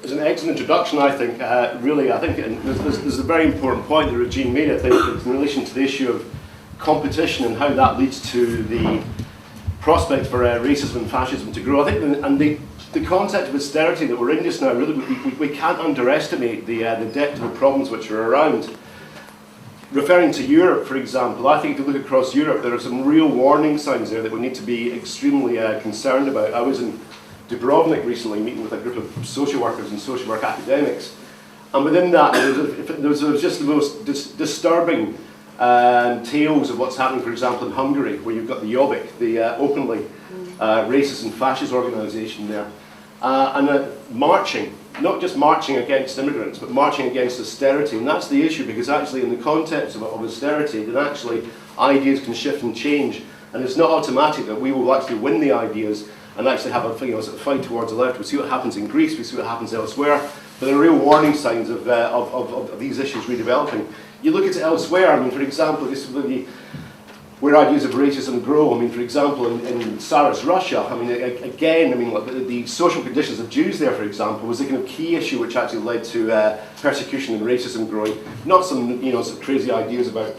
as an excellent introduction, there's a very important point that Regine made, I think, in relation to the issue of competition and how that leads to the prospect for racism and fascism to grow. I think, and the concept of austerity that we're in just now, really, we can't underestimate the depth of the problems which are around. Referring to Europe, for example, I think if you look across Europe, there are some real warning signs there that we need to be extremely concerned about. I was in Dubrovnik recently, meeting with a group of social workers and social work academics, and within that there was just the most disturbing tales of what's happening, for example, in Hungary, where you've got the Jobbik, the openly racist and fascist organisation there, and marching, not just marching against immigrants, but marching against austerity. And that's the issue, because actually in the context of austerity, then actually ideas can shift and change, and it's not automatic that we will actually win the ideas and actually have a sort of fight towards the left. We see what happens in Greece, we see what happens elsewhere, but there are real warning signs of these issues redeveloping. You look at it elsewhere, I mean, for example, this is where ideas of racism grow. I mean, for example, in Tsarist Russia, I mean, again, I mean, the social conditions of Jews there, for example, was a kind of key issue which actually led to persecution and racism growing. Not some, sort of crazy ideas about,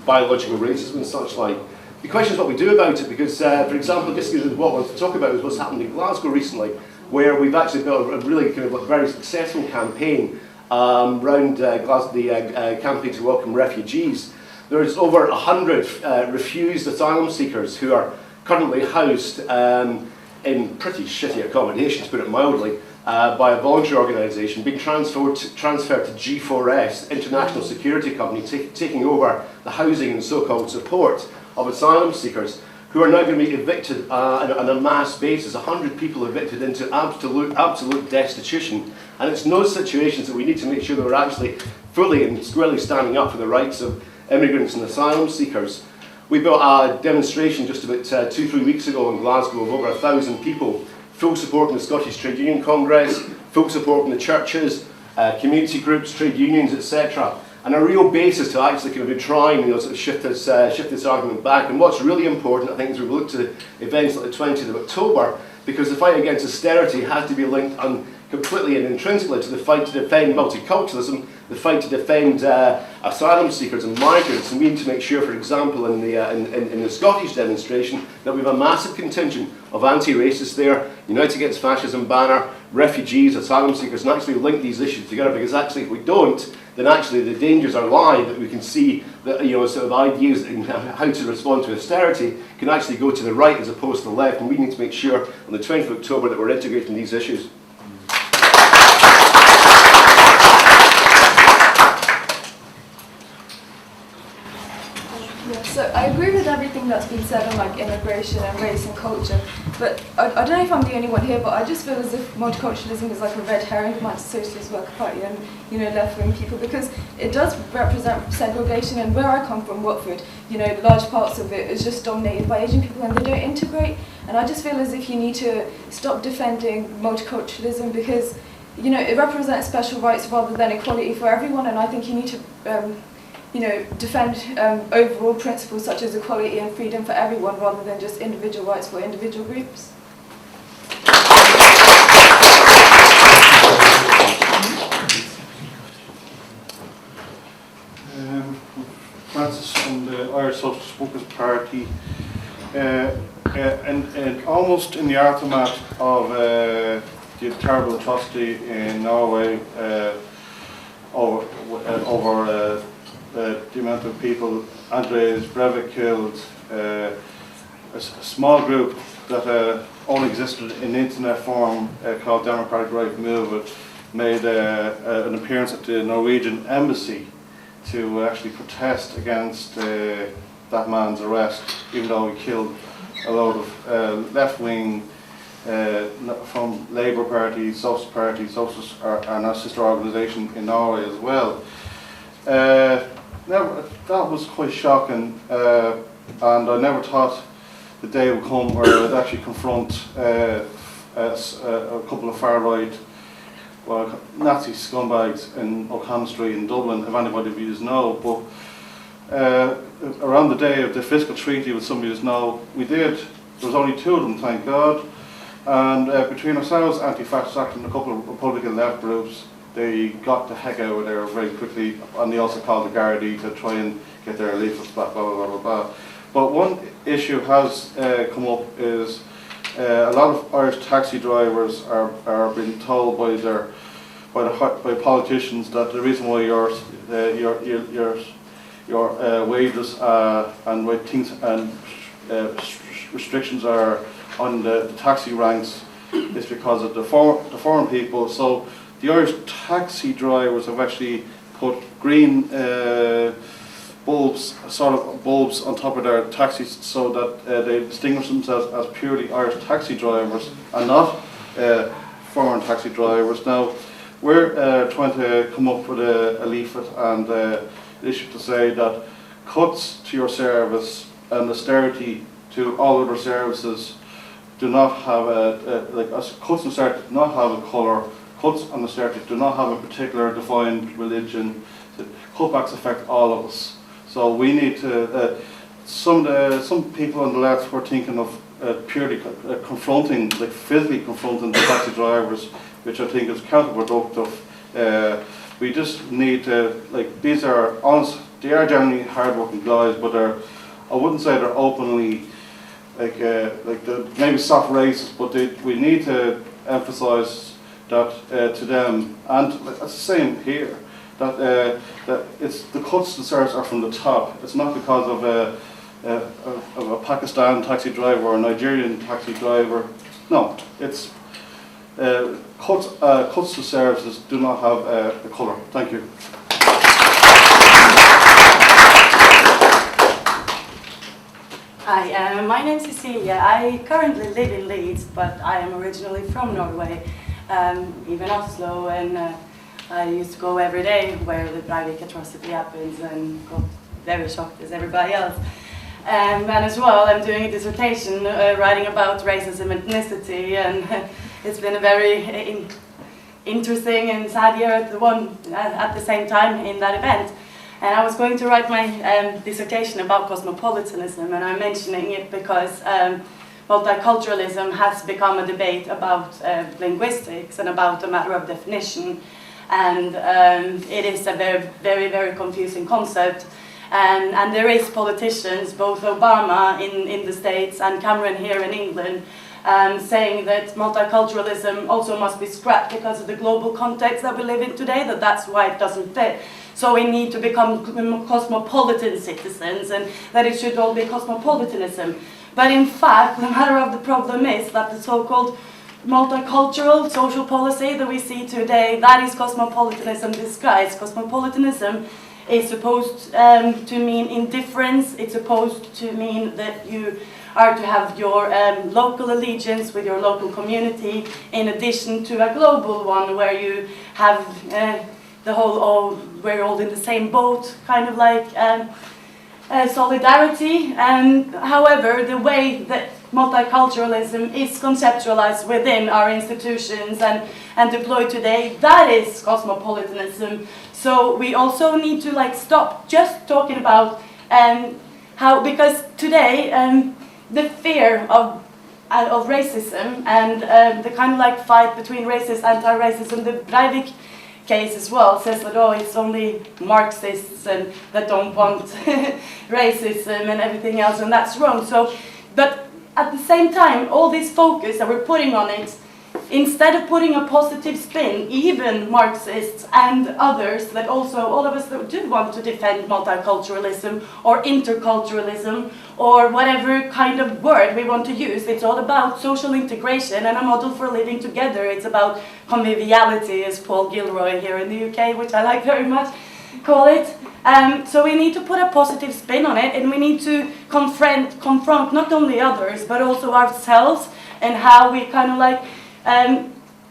biological racism and such like. The question is what we do about it, because, for example, just what I want to talk about is what's happened in Glasgow recently, where we've actually built a really kind of very successful campaign around Glasgow, the campaign to welcome refugees. There's over 100 refused asylum seekers who are currently housed in pretty shitty accommodation, to put it mildly, by a voluntary organisation, being transferred to G4S, international security company, taking over the housing and so-called support of asylum seekers, who are now going to be evicted on a mass basis. 100 people evicted into absolute destitution. And it's in those situations that we need to make sure that we're actually fully and squarely standing up for the rights of immigrants and asylum seekers. We built a demonstration just about 2-3 weeks ago in Glasgow of over 1,000 people, full support from the Scottish Trade Union Congress, full support from the churches, community groups, trade unions, etc. And a real basis to actually kind of be trying, sort of shift this argument back. And what's really important, I think, is we look to events like the 20th of October, because the fight against austerity has to be linked completely and intrinsically to the fight to defend multiculturalism, the fight to defend asylum seekers and migrants. And we need to make sure, for example, in the Scottish demonstration, that we have a massive contingent of anti-racists there, Unite Against Fascism banner, refugees, asylum seekers, and actually link these issues together, because actually if we don't, then actually the dangers are live, that we can see that sort of ideas in how to respond to austerity can actually go to the right as opposed to the left, and we need to make sure on the 20th of October that we're integrating these issues. Yeah, so I agree with everything that's been said on like immigration and race and culture, but I don't know if I'm the only one here, but I just feel as if multiculturalism is like a red herring for my Socialist Worker Party and left-wing people, because it does represent segregation. And where I come from, Watford, large parts of it is just dominated by Asian people and they don't integrate. And I just feel as if you need to stop defending multiculturalism, because it represents special rights rather than equality for everyone. And I think you need to defend overall principles such as equality and freedom for everyone rather than just individual rights for individual groups. Francis from the Irish Socialist Workers' Party, and almost in the aftermath of the terrible atrocity in Norway over the amount of people Andres Breivik killed, a small group that only existed in internet form called Democratic Right Movement made an appearance at the Norwegian embassy to actually protest against that man's arrest, even though he killed a load of left-wing from Labour Party, Socialists are our sister organisation in Norway as well. That was quite shocking, and I never thought the day would come where I would actually confront a couple of far-right Nazi scumbags in O'Connell Street in Dublin, if anybody of you know. But around the day of the fiscal treaty with some of you know, we did. There was only 2 of them, thank God. And between ourselves, Anti-Fascist Act, and a couple of Republican left groups, they got the heck out of there very quickly, and they also called the Gardaí to try and get their leaflets back, blah, blah, blah, blah, blah. But one issue has come up is a lot of Irish taxi drivers are being told by politicians that the reason why your wages and things and restrictions are on the taxi ranks is because of the foreign people. So the Irish taxi drivers have actually put green bulbs on top of their taxis so that they distinguish themselves as purely Irish taxi drivers and not foreign taxi drivers. Now, we're trying to come up with a leaflet and issue to say that cuts to your service and austerity to all other services do not have cuts and austerity do not have a colour. Cuts and austerity do not have a particular defined religion. Cutbacks affect all of us. So we need to. Some people on the left were thinking of purely confronting, physically confronting the taxi drivers, which I think is counterproductive. We just need to, these are honest. They are generally hard-working guys, but I wouldn't say they're openly maybe soft racist, but we need to emphasise that to them, and it's the same here. That it's the cuts to service are from the top. It's not because of a Pakistan taxi driver or a Nigerian taxi driver. No, it's cuts to services do not have a colour. Thank you. Hi, my name is Cecilia. I currently live in Leeds, but I am originally from Norway, even Oslo, and I used to go every day where the Breivik atrocity happens and got very shocked as everybody else. And as well, I'm doing a dissertation writing about racism and ethnicity, and it's been a very interesting and sad year at the same time in that event. And I was going to write my dissertation about cosmopolitanism, and I'm mentioning it because multiculturalism has become a debate about linguistics and about a matter of definition. And it is a very, very, very confusing concept. And there is politicians, both Obama in the States and Cameron here in England, saying that multiculturalism also must be scrapped because of the global context that we live in today, that's why it doesn't fit. So we need to become cosmopolitan citizens, and that it should all be cosmopolitanism. But in fact, the matter of the problem is that the so-called multicultural social policy that we see today, that is cosmopolitanism disguised. Cosmopolitanism is supposed to mean indifference. It's supposed to mean that you are to have your local allegiance with your local community, in addition to a global one where you have the whole, we're all in the same boat, kind of like solidarity. However, the way that multiculturalism is conceptualized within our institutions and deployed today, that is cosmopolitanism. So we also need to like stop just talking about how, because today the fear of racism and the kind of like fight between racist, anti-racism, the Breivik case as well says that, oh, it's only Marxists and that don't want racism and everything else, and that's wrong. So, but at the same time, all this focus that we're putting on it, instead of putting a positive spin, even Marxists and others, that also all of us that do want to defend multiculturalism or interculturalism or whatever kind of word we want to use, it's all about social integration and a model for living together. It's about conviviality, as Paul Gilroy here in the UK, which I like very much, call it. So we need to put a positive spin on it, and we need to confront not only others, but also ourselves, and how we kind of like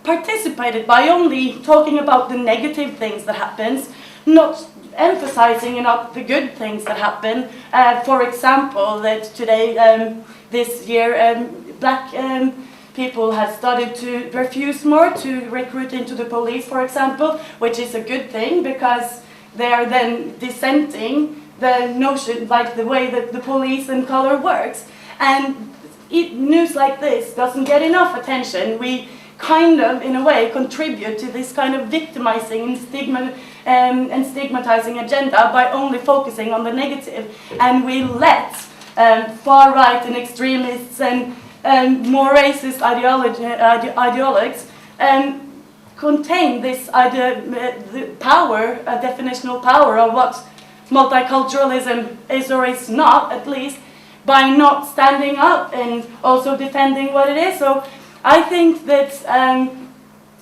participated by only talking about the negative things that happens, not emphasizing enough the good things that happen. For example, that today, this year, black people have started to refuse more to recruit into the police, for example, which is a good thing because they are then dissenting the notion, like the way that the police and color works. And news like this doesn't get enough attention. We kind of, in a way, contribute to this kind of victimizing and stigmatizing agenda by only focusing on the negative. And we let far-right and extremists and more racist ideologues contain this the power, definitional power of what multiculturalism is or is not, at least, by not standing up and also defending what it is. So I think that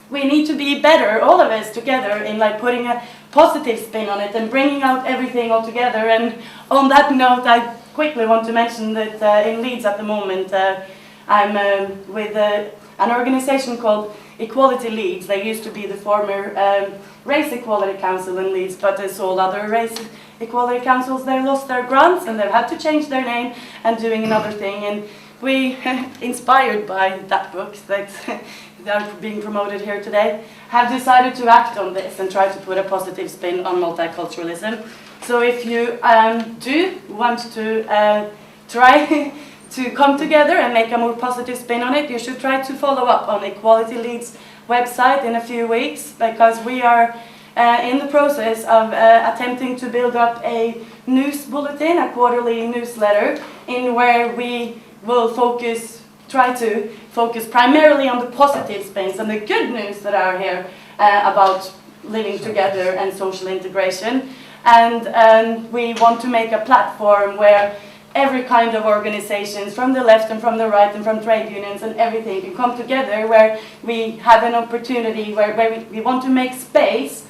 we need to be better, all of us together, in like putting a positive spin on it and bringing out everything all together. And on that note, I quickly want to mention that in Leeds at the moment, I'm with an organization called Equality Leeds. They used to be the former Race Equality Council in Leeds, but as all other race equality councils, they lost their grants and they've had to change their name and doing another thing. And we, inspired by that book that are being promoted here today, have decided to act on this and try to put a positive spin on multiculturalism. So if you do want to try to come together and make a more positive spin on it, you should try to follow up on Equality Leeds website in a few weeks, because we are in the process of attempting to build up a news bulletin, a quarterly newsletter, in where we will try to focus primarily on the positive spins and the good news that are here about living together and social integration. And we want to make a platform where every kind of organizations, from the left and from the right and from trade unions and everything, can come together, where we have an opportunity, where we want to make space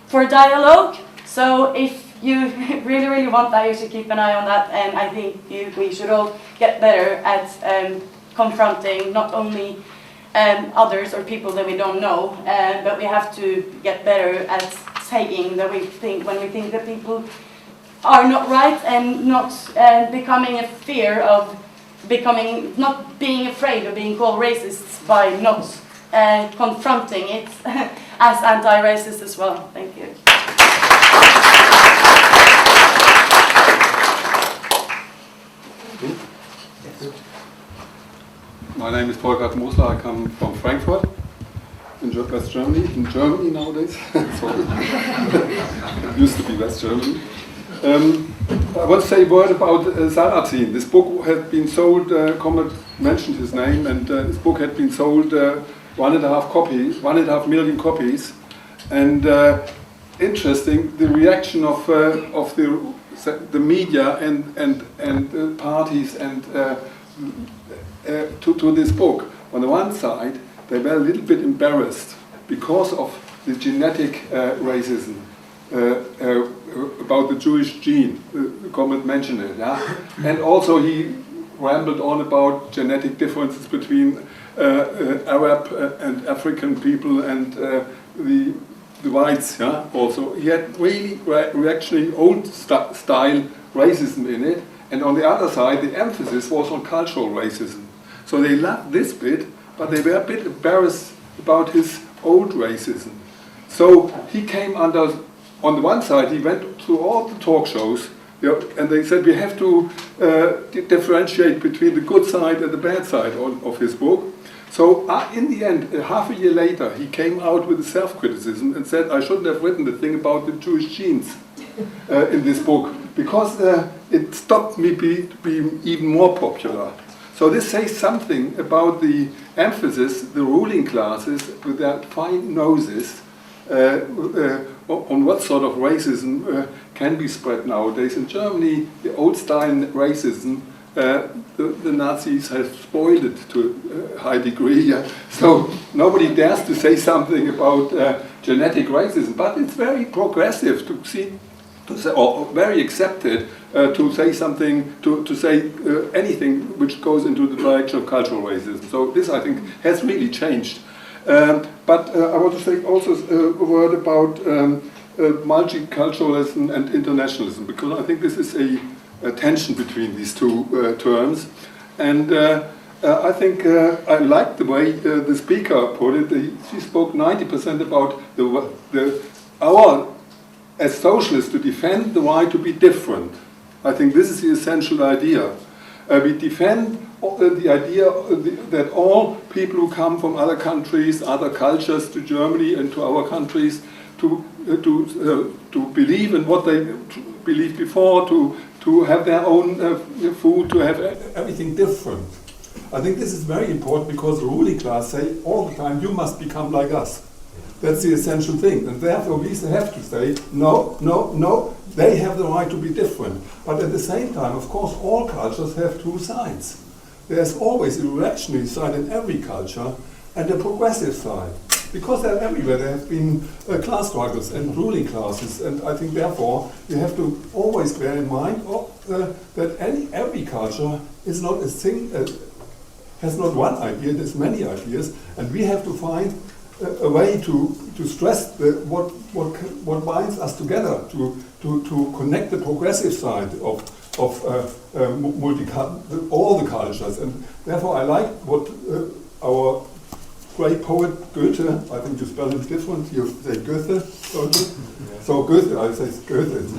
for dialogue. So if you really, really want that, you should keep an eye on that. And I think we should all get better at confronting not only others or people that we don't know, but we have to get better at saying that when we think that people are not right, and not becoming a fear of not being afraid of being called racists by not confronting it as anti-racist as well. Thank you. My name is Volker Mosler. I come from Frankfurt in West Germany. In Germany nowadays. Sorry. It used to be West Germany. I want to say a word about Sarrazin. This book had been sold, Comet mentioned his name, and this book had been sold 1.5 million copies. And interesting, the reaction of the media and parties and to this book. On the one side, they were a little bit embarrassed because of the genetic racism. About the Jewish gene, the comment mentioned it, yeah? And also he rambled on about genetic differences between Arab and African people and the whites, yeah? Also, he had really reactionary old style racism in it, and on the other side the emphasis was on cultural racism. So they loved this bit, but they were a bit embarrassed about his old racism. So he came under, on the one side, he went to all the talk shows, and they said we have to differentiate between the good side and the bad side of his book. So in the end, half a year later, he came out with a self-criticism and said, I shouldn't have written the thing about the Jewish genes in this book, because it stopped me being even more popular. So this says something about the emphasis the ruling classes with their fine noses on what sort of racism can be spread nowadays. In Germany, the old-style racism, the Nazis have spoiled it to a high degree. Yeah? So nobody dares to say something about genetic racism, but it's very progressive to see, or very accepted to say something, to say anything which goes into the direction of cultural racism. So this, I think, has really changed. But I want to say also a word about multiculturalism and internationalism, because I think this is a tension between these two terms. And I think I like the way the speaker put it. She spoke 90% about our, as socialists, to defend the right to be different. I think this is the essential idea. We defend the idea that all people who come from other countries, other cultures to Germany and to our countries, to believe in what they believed before, to have their own food, to have everything different. I think this is very important because the ruling class say all the time, you must become like us. That's the essential thing. And therefore we have to say, no, no, no, they have the right to be different. But at the same time, of course, all cultures have two sides. There's always a reactionary side in every culture and a progressive side. Because they're everywhere, there have been class struggles and ruling classes, and I think therefore you have to always bear in mind that every culture is not a thing, has not one idea, there's many ideas, and we have to find a way to stress what binds us together, to connect the progressive side of all the cultures, and therefore I like what our great poet Goethe, I think you spell it different, you say Goethe, don't you? Yeah. So Goethe, I say Goethe.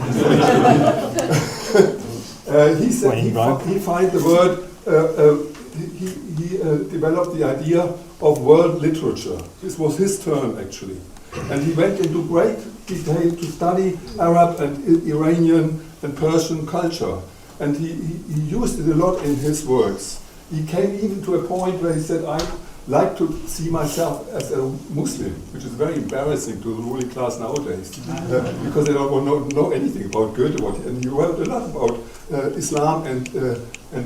He said he find the word, he developed the idea of world literature. This was his term actually. And he went into great detail to study Arab and Iranian and Persian culture. And he used it a lot in his works. He came even to a point where he said, I like to see myself as a Muslim, which is very embarrassing to the ruling class nowadays, because they don't want to know anything about Goethe. And he wrote a lot about Islam and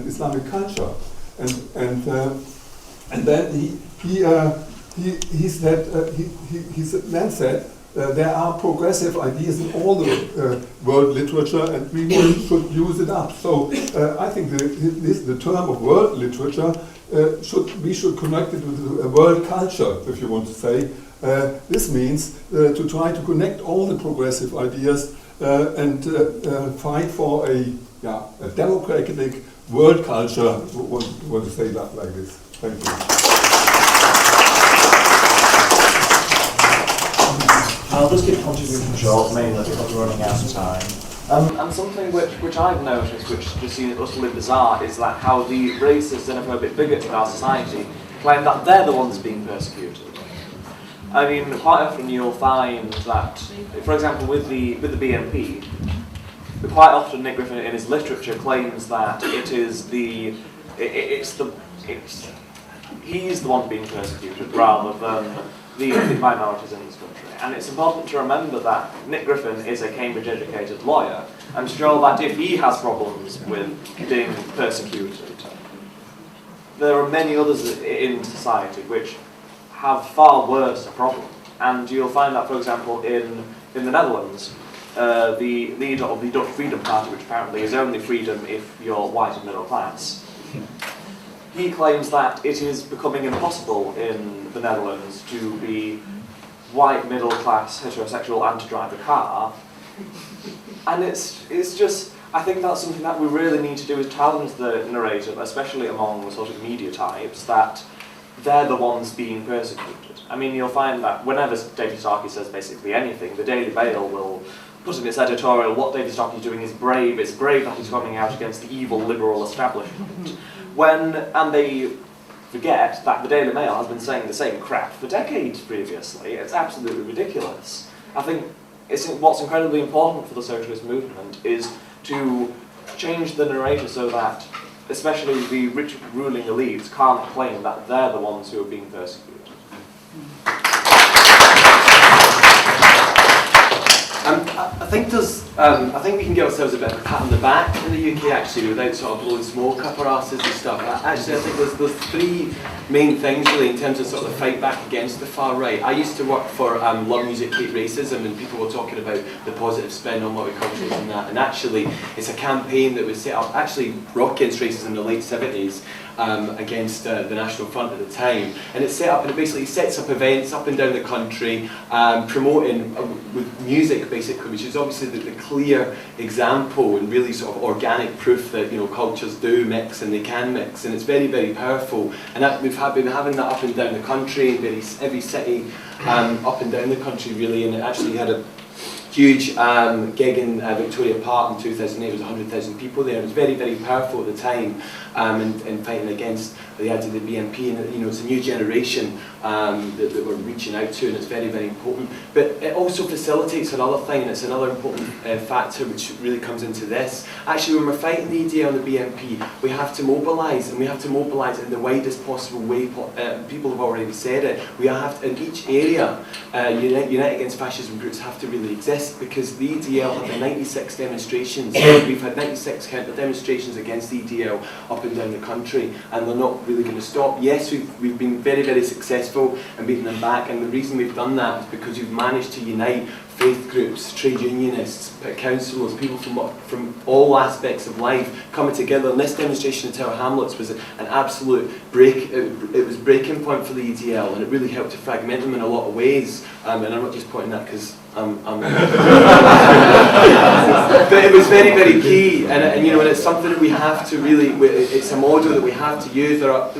Islamic culture. And then he said there are progressive ideas in all the world literature, and we should use it up. So I think the term of world literature we should connect it with a world culture, if you want to say. This means to try to connect all the progressive ideas and fight for a democratic world culture. Want to say that like this? Thank you. I'll just keep contributing short, mainly because we're running out of time. And something which I've noticed, which just seems utterly bizarre, is that how the racist xenophobic bigots in our society claim that they're the ones being persecuted. I mean, quite often you'll find that, for example, with the BNP, quite often Nick Griffin in his literature claims that he's the one being persecuted rather than the minorities in this country. And it's important to remember that Nick Griffin is a Cambridge-educated lawyer, and to show that if he has problems with being persecuted, there are many others in society which have far worse a problem. And you'll find that, for example, in the Netherlands, the leader of the Dutch Freedom Party, which apparently is only freedom if you're white and middle class, he claims that it is becoming impossible in the Netherlands to be white, middle class, heterosexual, and to drive a car. And it's just, I think that's something that we really need to do, is challenge the narrative, especially among the sort of media types, that they're the ones being persecuted. I mean, you'll find that whenever David Starkey says basically anything, the Daily Mail will put in its editorial, what David Starkey is doing is brave. It's brave that he's coming out against the evil liberal establishment. And they forget that the Daily Mail has been saying the same crap for decades previously. It's absolutely ridiculous. I think what's incredibly important for the socialist movement is to change the narrative so that especially the rich ruling elites can't claim that they're the ones who are being persecuted. I think we can give ourselves a bit of a pat on the back in the UK actually, without sort of blowing smoke up our asses and stuff. Actually, I think there's three main things really in terms of sort of the fight back against the far right. I used to work for Love Music Hate Racism, and people were talking about the positive spin on multiculturalism and that. And actually, it's a campaign that was set up, actually Rock Against Racism in the late 70s. Against the National Front at the time, and it's set up, and it basically sets up events up and down the country, promoting with music basically, which is obviously the clear example and really sort of organic proof that cultures do mix and they can mix, and it's very, very powerful. And that we've been having that up and down the country, in every city up and down the country really, and it actually had a huge gig in Victoria Park in 2008. It was 100,000 people there. It was very, very powerful at the time in fighting against the idea of the BNP, and it's a new generation that we're reaching out to, and it's very, very important. But it also facilitates another thing, and it's another important factor which really comes into this. Actually, when we're fighting the EDL and the BNP, we have to mobilise, and we have to mobilise in the widest possible way. People have already said it. We have to, in each area, Unite Against Fascism groups have to really exist, because the EDL have had 96 demonstrations. We've had 96 counter demonstrations against the EDL up and down the country, and they're not really going to stop. Yes, we've been very, very successful in beating them back, and the reason we've done that is because we've managed to unite faith groups, trade unionists, councillors, people from all aspects of life coming together. And this demonstration in Tower Hamlets was an absolute it was breaking point for the EDL, and it really helped to fragment them in a lot of ways. And I'm not just pointing that because I'm but it was very, very key, and it's something that we have to really, it's a model that we have to use. There are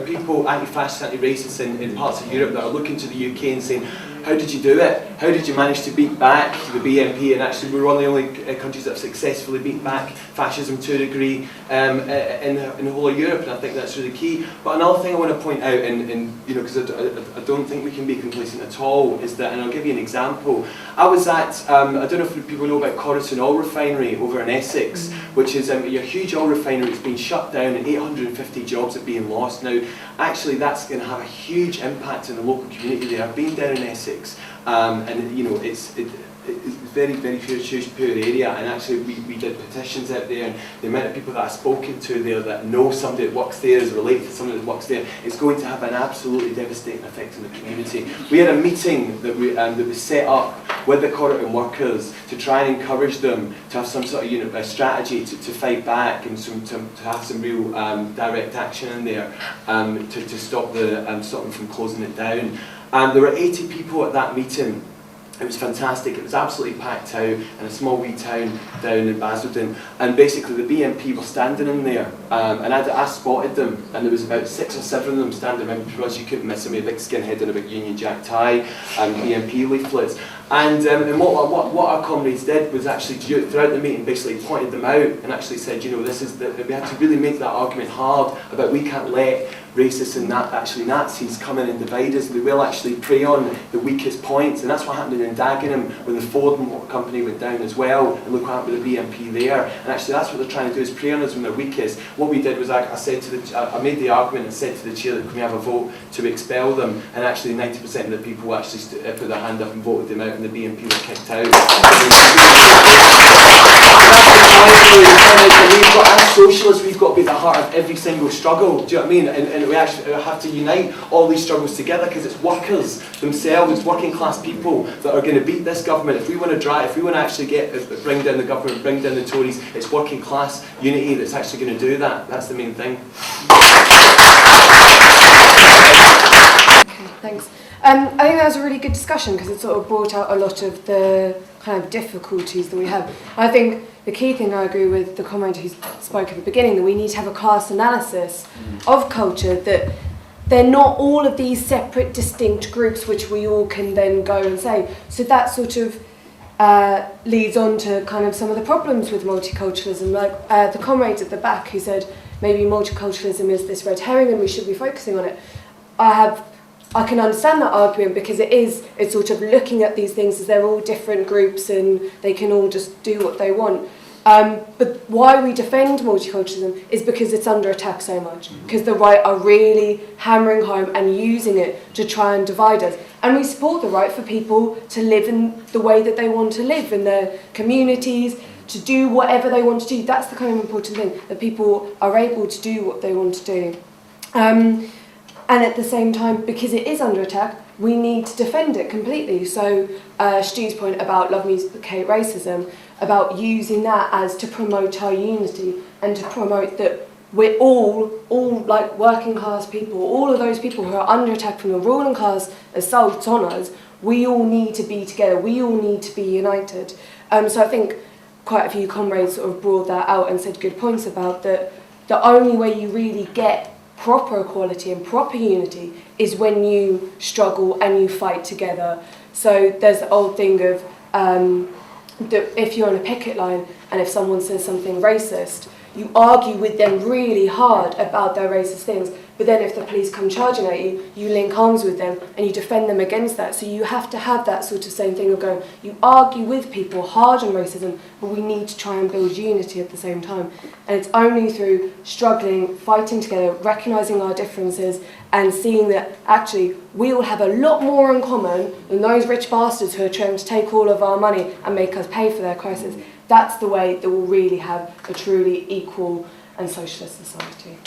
people, anti-fascists, anti-racists in parts of Europe that are looking to the UK and saying, how did you do it? How did you manage to beat back the BNP? And actually we're one of the only countries that have successfully beat back fascism to a degree in the whole of Europe, and I think that's really key. But another thing I want to point out, because I don't think we can be complacent at all, is that, and I'll give you an example. I was at, I don't know if people know about Coruscant Oil Refinery over in Essex, which is a huge oil refinery. It's been shut down and 850 jobs are being lost. Now, actually that's going to have a huge impact in the local community there. I've been down in Essex, and it's very, very huge, poor area, and actually we did petitions out there, and the amount of people that I've spoken to there that know somebody that works there, is related to somebody that works there, it's going to have an absolutely devastating effect on the community. We had a meeting that was set up with the Coruscant workers to try and encourage them to have some sort of a strategy to fight back, and to have some real direct action in there to stop them from closing it down. And there were 80 people at that meeting. It was fantastic. It was absolutely packed out in a small wee town down in Basildon, and basically the BNP were standing in there, and I spotted them, and there was about 6 or 7 of them standing around, because you couldn't miss them with a big skinhead and a big Union Jack tie and BNP leaflets. And what our comrades did was actually, throughout the meeting, basically pointed them out and actually said, this is that we had to really make that argument hard about we can't let racists and Nazis come in and divide us. They will actually prey on the weakest points, and that's what happened in Dagenham when the Ford Motor Company went down as well, and look what happened with the BNP there. And actually that's what they're trying to do, is prey on us when they're weakest. What we did was I made the argument and said to the chair that can we have a vote to expel them, and actually 90% of the people actually put their hand up and voted them out, and the BNP were kicked out. As socialists, we've got to be at the heart of every single struggle, do you know what I mean? And we actually have to unite all these struggles together, because it's workers themselves, working class people, that are going to beat this government. If we want to actually bring down the government, bring down the Tories, it's working class unity that's actually going to do that. That's the main thing. Okay, thanks. I think that was a really good discussion, because it sort of brought out a lot of the kind of difficulties that we have. I think the key thing, I agree with the comrade who spoke at the beginning, that we need to have a class analysis of culture, that they're not all of these separate, distinct groups which we all can then go and say. So that sort of leads on to kind of some of the problems with multiculturalism, like the comrade at the back who said maybe multiculturalism is this red herring and we should be focusing on it. I can understand that argument, because it's sort of looking at these things as they're all different groups and they can all just do what they want. But why we defend multiculturalism is because it's under attack so much, because the right are really hammering home and using it to try and divide us. And we support the right for people to live in the way that they want to live, in their communities, to do whatever they want to do. That's the kind of important thing, that people are able to do what they want to do. And at the same time, because it is under attack, we need to defend it completely. So Stu's point about love music, hate racism, about using that as to promote our unity and to promote that we're all like working class people, all of those people who are under attack from the ruling class assaults on us, we all need to be together, we all need to be united. So I think quite a few comrades sort of brought that out and said good points about that. The only way you really get proper equality and proper unity is when you struggle and you fight together. So there's the old thing of that if you're on a picket line and if someone says something racist, you argue with them really hard about their racist things, but then if the police come charging at you, you link arms with them and you defend them against that. So you have to have that sort of same thing of going, you argue with people hard on racism, but we need to try and build unity at the same time. And it's only through struggling, fighting together, recognising our differences and seeing that actually we all have a lot more in common than those rich bastards who are trying to take all of our money and make us pay for their crisis. That's the way that we'll really have a truly equal and socialist society.